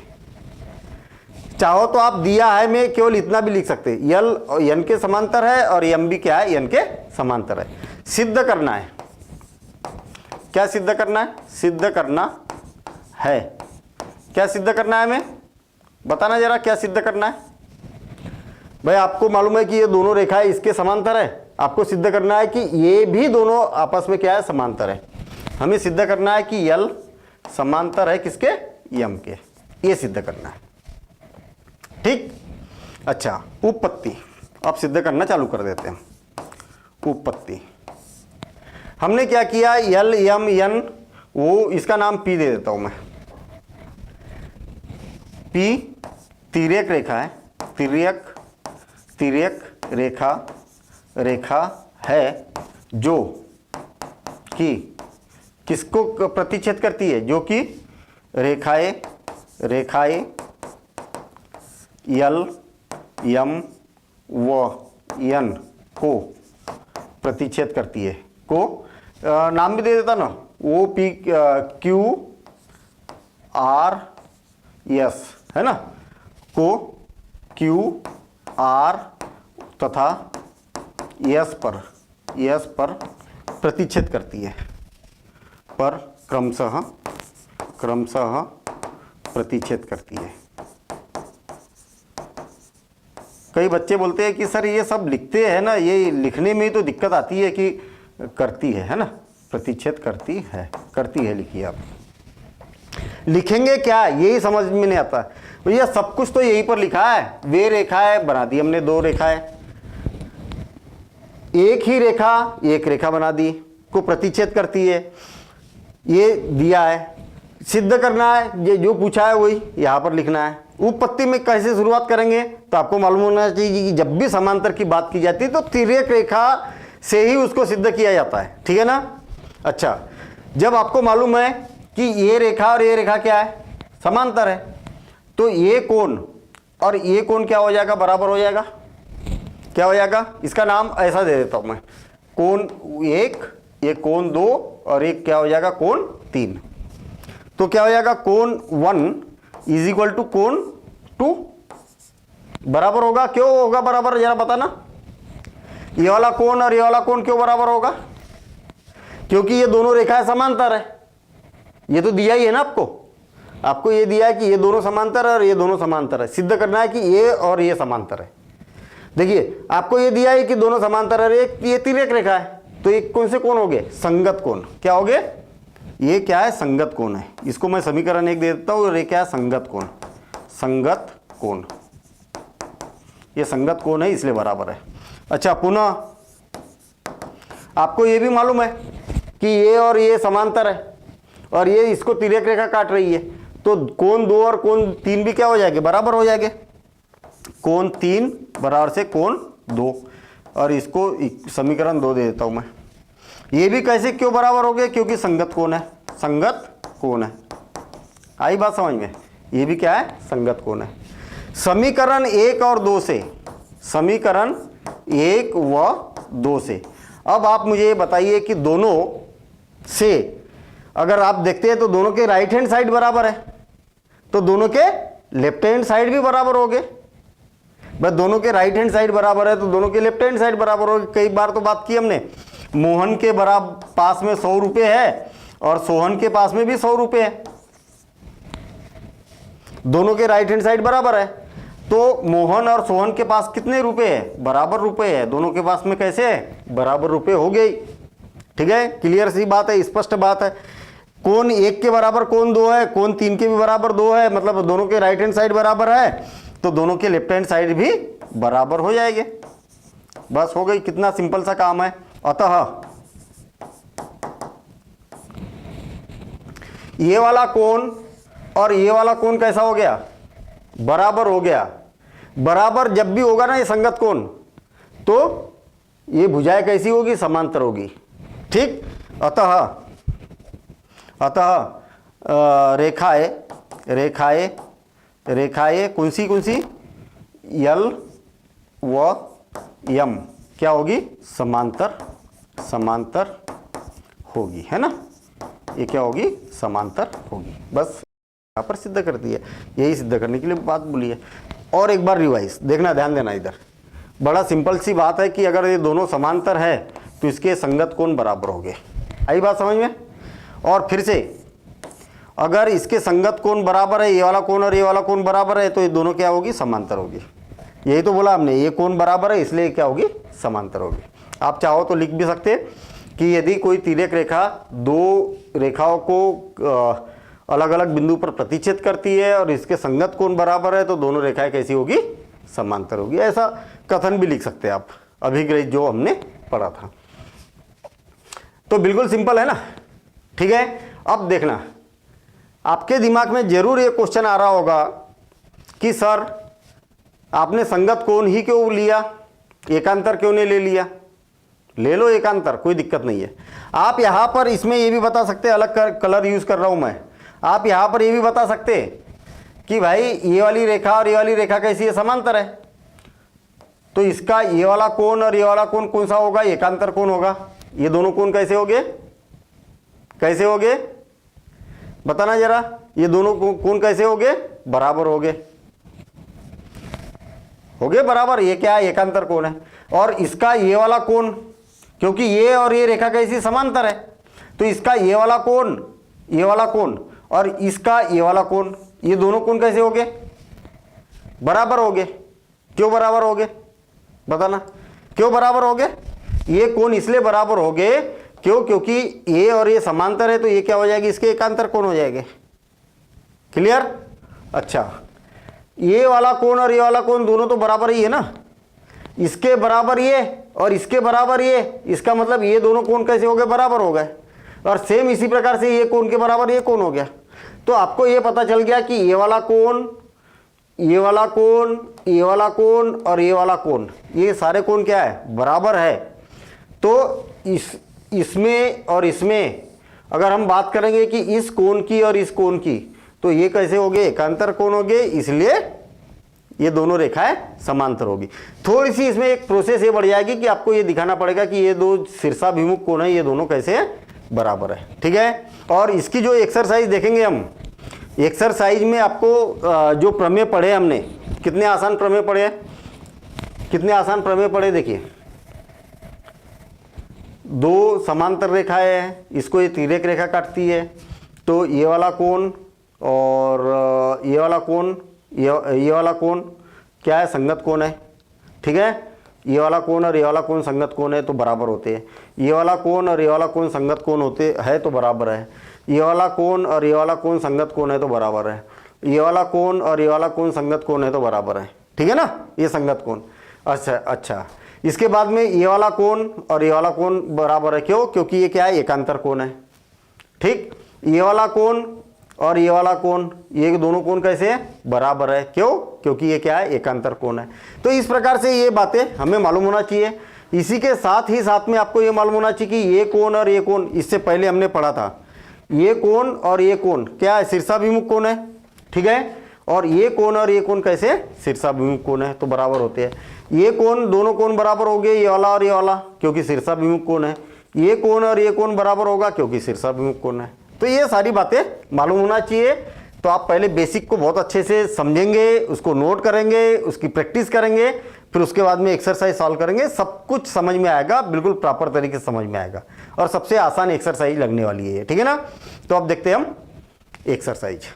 चाहो तो आप दिया है में केवल इतना भी लिख सकते, यल और यन के समांतर है और यम भी क्या है, यन के समांतर है। सिद्ध करना है, क्या सिद्ध करना है, सिद्ध करना है, क्या सिद्ध करना है हमें बताना जरा, क्या सिद्ध करना है भाई। आपको मालूम है कि ये दोनों रेखाएं इसके समांतर है, आपको सिद्ध करना है कि ये भी दोनों आपस में क्या है, समांतर है। हमें सिद्ध करना है कि यल समांतर है किसके, यम के, ये सिद्ध करना है, ठीक। अच्छा, उपपत्ति अब सिद्ध करना चालू कर देते हैं। उपपत्ति हमने क्या किया, यल यम यन, वो इसका नाम पी दे देता हूं मैं। पी तिर्यक रेखा है, तिर्यक रेखा है जो कि किसको प्रतिच्छेद करती है, जो कि रेखाएं यल यम व यन को प्रतिच्छेद करती है। को नाम भी दे देता ना, O P Q R S है ना, को क्यू आर तथा एस पर प्रतिच्छेद करती है, पर क्रमशः प्रतिच्छेद करती है। कई बच्चे बोलते हैं कि सर ये सब लिखते हैं ना, ये लिखने में ही तो दिक्कत आती है कि करती है ना, प्रतिच्छेद करती है लिखिए आप। लिखेंगे क्या यही समझ में नहीं आता भैया, सब कुछ तो यहीं पर लिखा है। वे रेखाएं बना दी हमने, दो रेखाएं, एक ही रेखा एक रेखा बना दी, को प्रतिच्छेद करती है, ये दिया है। सिद्ध करना है, ये जो पूछा है वही यहां पर लिखना है। उपपत्ति में कैसे शुरुआत करेंगे, तो आपको मालूम होना चाहिए कि जब भी समांतर की बात की जाती है तो तिर्यक रेखा से ही उसको सिद्ध किया जाता है, ठीक है ना। अच्छा, जब आपको मालूम है कि ये रेखा और ये रेखा क्या है, समांतर है, तो ये कोण और ये कोण क्या हो जाएगा, बराबर हो जाएगा। क्या हो जाएगा, इसका नाम ऐसा दे देता हूं मैं, कोण एक, ये कोण दो, और एक क्या हो जाएगा, कोण तीन। तो क्या हो जाएगा, कोण 1 इज इक्वल टू कोण 2 बराबर होगा। क्यों होगा बराबर, जरा बताना। ये वाला कोण और ये वाला कोण क्यों बराबर होगा, क्योंकि ये दोनों रेखाएं समांतर है। ये तो दिया ही है ना आपको ये दिया है कि ये दोनों समांतर है और ये दोनों समांतर है। सिद्ध करना है कि ये और ये समांतर है। देखिए आपको ये दिया है कि दोनों समांतर है, एक ये तिर्यक रेखा है, तो एक कौन से कोण हो गए, संगत कोण। क्या हो गए, ये क्या है, संगत कोण है। इसको मैं समीकरण 1 दे देता हूँ, और ये क्या है, संगत कोण। संगत कोण, ये संगत कोण है इसलिए बराबर है। अच्छा, पुनः आपको ये भी मालूम है कि ये और ये समांतर है, और ये इसको तिर्यक रेखा काट रही है, तो कोण 2 और कोण 3 भी क्या हो जाएंगे, बराबर हो जाएंगे। कोण 3 बराबर से कोण 2, और इसको समीकरण 2 दे देता हूं मैं। ये भी कैसे क्यों बराबर हो गए, क्योंकि संगत कोण है, संगत कोण है। आई बात समझ में, ये भी क्या है, संगत कोण है। समीकरण 1 और 2 से, समीकरण 1 व 2 से अब आप मुझे ये बताइए कि दोनों से अगर आप देखते हैं तो दोनों के राइट हैंड साइड बराबर है, तो दोनों के लेफ्ट हैंड साइड भी बराबर हो गए। बस दोनों के राइट हैंड साइड बराबर है तो दोनों के लेफ्ट हैंड साइड बराबर हो गए। कई बार तो बात की हमने, मोहन के बराबर पास में 100 रुपये है और सोहन के पास में भी 100 रुपये है, दोनों के राइट हैंड साइड बराबर है, तो मोहन और सोहन के पास कितने रुपए है, बराबर रुपए है, दोनों के पास में कैसे है, बराबर रुपए हो गई। ठीक है, क्लियर सी बात है, स्पष्ट बात है। कोण 1 के बराबर कोण 2 है, कोण 3 के भी बराबर 2 है, मतलब दोनों के राइट हैंड साइड बराबर है, तो दोनों के लेफ्ट हैंड साइड भी बराबर हो जाएंगे। बस हो गई, कितना सिंपल सा काम है। अतः ये वाला कोण और ये वाला कोण कैसा हो गया, बराबर हो गया। बराबर जब भी होगा ना ये संगत कोण, तो ये भुजाएं कैसी होगी, समांतर होगी। ठीक, अतः रेखाएं रेखाएं रेखाएं कौन सी यल व यम क्या होगी, समांतर समांतर होगी, है ना, ये क्या होगी, समांतर होगी। बस यहाँ पर सिद्ध करती है, यही सिद्ध करने के लिए बात बोली है। और एक बार रिवाइज देखना, ध्यान देना, इधर बड़ा सिंपल सी बात है कि अगर ये दोनों समांतर है तो इसके संगत कोण बराबर होंगे। आई बात समझ में। और फिर से अगर इसके संगत कोण बराबर है, ये वाला कोण और ये वाला कोण बराबर है, तो ये दोनों क्या होगी, समांतर होगी। यही तो बोला हमने, ये कोण बराबर है इसलिए क्या होगी, समांतर होगी। आप चाहो तो लिख भी सकते कि यदि कोई तिर्यक रेखा दो रेखाओं को अलग अलग बिंदु पर प्रतिच्छेद करती है और इसके संगत कोण बराबर है, तो दोनों रेखाएं कैसी होगी, समांतर होगी। ऐसा कथन भी लिख सकते हैं आप, अभिग्रहित जो हमने पढ़ा था। तो बिल्कुल सिंपल है ना। ठीक है, अब देखना, आपके दिमाग में जरूर ये क्वेश्चन आ रहा होगा कि सर आपने संगत कोण ही क्यों लिया, एकांतर क्यों नहीं ले लिया। ले लो एकांतर, कोई दिक्कत नहीं है। आप यहां पर इसमें ये भी बता सकते, अलग कलर यूज कर रहा हूं मैं, आप यहां पर ये भी बता सकते कि भाई ये वाली रेखा और ये वाली रेखा कैसी है, समांतर है, तो इसका ये वाला कोण और ये वाला कोण कौन सा होगा, एकांतर कोण होगा। ये दोनों कोण कैसे होंगे, कैसे होंगे, बताना जरा, ये दोनों कोण कैसे होंगे, बराबर होंगे, होंगे बराबर। ये क्या है, एकांतर कोण है। और इसका ये वाला कोण, क्योंकि ये और ये रेखा कैसी, समांतर है, तो इसका ये वाला कोण, ये वाला कोण और इसका ये वाला कोण, ये दोनों कोण कैसे होंगे, बराबर होंगे। क्यों बराबर होंगे, बताना, क्यों बराबर होंगे। ये कोण इसलिए बराबर होंगे क्यों, क्योंकि ये और ये समांतर है, तो ये क्या हो जाएगी, इसके एकांतर कोण हो जाएंगे। क्लियर। अच्छा, ये वाला कोण और ये वाला कोण दोनों तो बराबर ही है ना, इसके बराबर ये और इसके बराबर ये, इसका मतलब ये दोनों कोण कैसे हो गए, बराबर हो गए। और सेम इसी प्रकार से ये कोण के बराबर ये कोण हो गया। तो आपको ये पता चल गया कि ये वाला कोण, ये वाला कोण, ये वाला कोण और ये वाला कोण, ये सारे कोण क्या है, बराबर है। तो इसमें और इसमें अगर हम बात करेंगे कि इस कोण की और इस कोण की, तो ये कैसे हो गए, एकांतर कोण हो गए, इसलिए ये दोनों रेखाएं समांतर होगी। थोड़ी सी इसमें एक प्रोसेस ये बढ़ जाएगी कि आपको ये दिखाना पड़ेगा कि ये दो शीर्षाभिमुख कोण है, ये दोनों कैसे हैं, बराबर है। ठीक है, और इसकी जो एक्सरसाइज देखेंगे हम, एक्सरसाइज में आपको जो प्रमेय पढ़े हमने, कितने आसान प्रमेय पढ़े हैं, कितने आसान प्रमेय पढ़े। देखिए, दो समांतर रेखाएं हैं, इसको ये तिर्यक रेखा काटती है, तो ये वाला कोण और ये वाला कोण, ये वाला कोण क्या है, संगत कोण है। ठीक है, ये वाला कोण और ये वाला कोण संगत कोण है, तो बराबर होते हैं। ये वाला कोण और ये वाला कोण संगत कोण होते हैं तो बराबर है। ये वाला कोण और ये वाला कोण संगत कोण है तो बराबर है, ये वाला कोण और ये वाला कोण संगत कोण है तो बराबर है, ठीक है ना, ये संगत कोण। अच्छा, इसके बाद में ये वाला कोण और ये वाला कोण बराबर है, क्यों? क्योंकि ये क्या है, एकांतर कोण है, ठीक। ये वाला कोण और ये वाला कोण, ये दोनों कोण कैसे है, बराबर है, क्यों? क्योंकि ये क्या है, एकांतर कोण है। तो इस प्रकार से ये बातें हमें मालूम होना चाहिए। इसी के साथ ही साथ में आपको ये मालूम होना चाहिए कि ये कोण और ये कोण, इससे पहले हमने पढ़ा था, ये कोण और ये कोण क्या है, शीर्षाभिमुख कोण है, ठीक है। और ये कोण और ये कोण कैसे, शीर्षाभिमुख कोण है, तो बराबर होते हैं। ये कोण, दोनों कोण बराबर हो गए, ये वाला और ये वाला, क्योंकि शीर्षाभिमुख कोण है। ये कोण और ये कोण बराबर होगा क्योंकि शीर्षाभिमुख कोण है। तो ये सारी बातें मालूम होना चाहिए। तो आप पहले बेसिक को बहुत अच्छे से समझेंगे, उसको नोट करेंगे, उसकी प्रैक्टिस करेंगे, फिर उसके बाद में एक्सरसाइज सॉल्व करेंगे, सब कुछ समझ में आएगा, बिल्कुल प्रॉपर तरीके से समझ में आएगा। और सबसे आसान एक्सरसाइज लगने वाली है, ठीक है ना। तो अब देखते हैं हम एक्सरसाइज।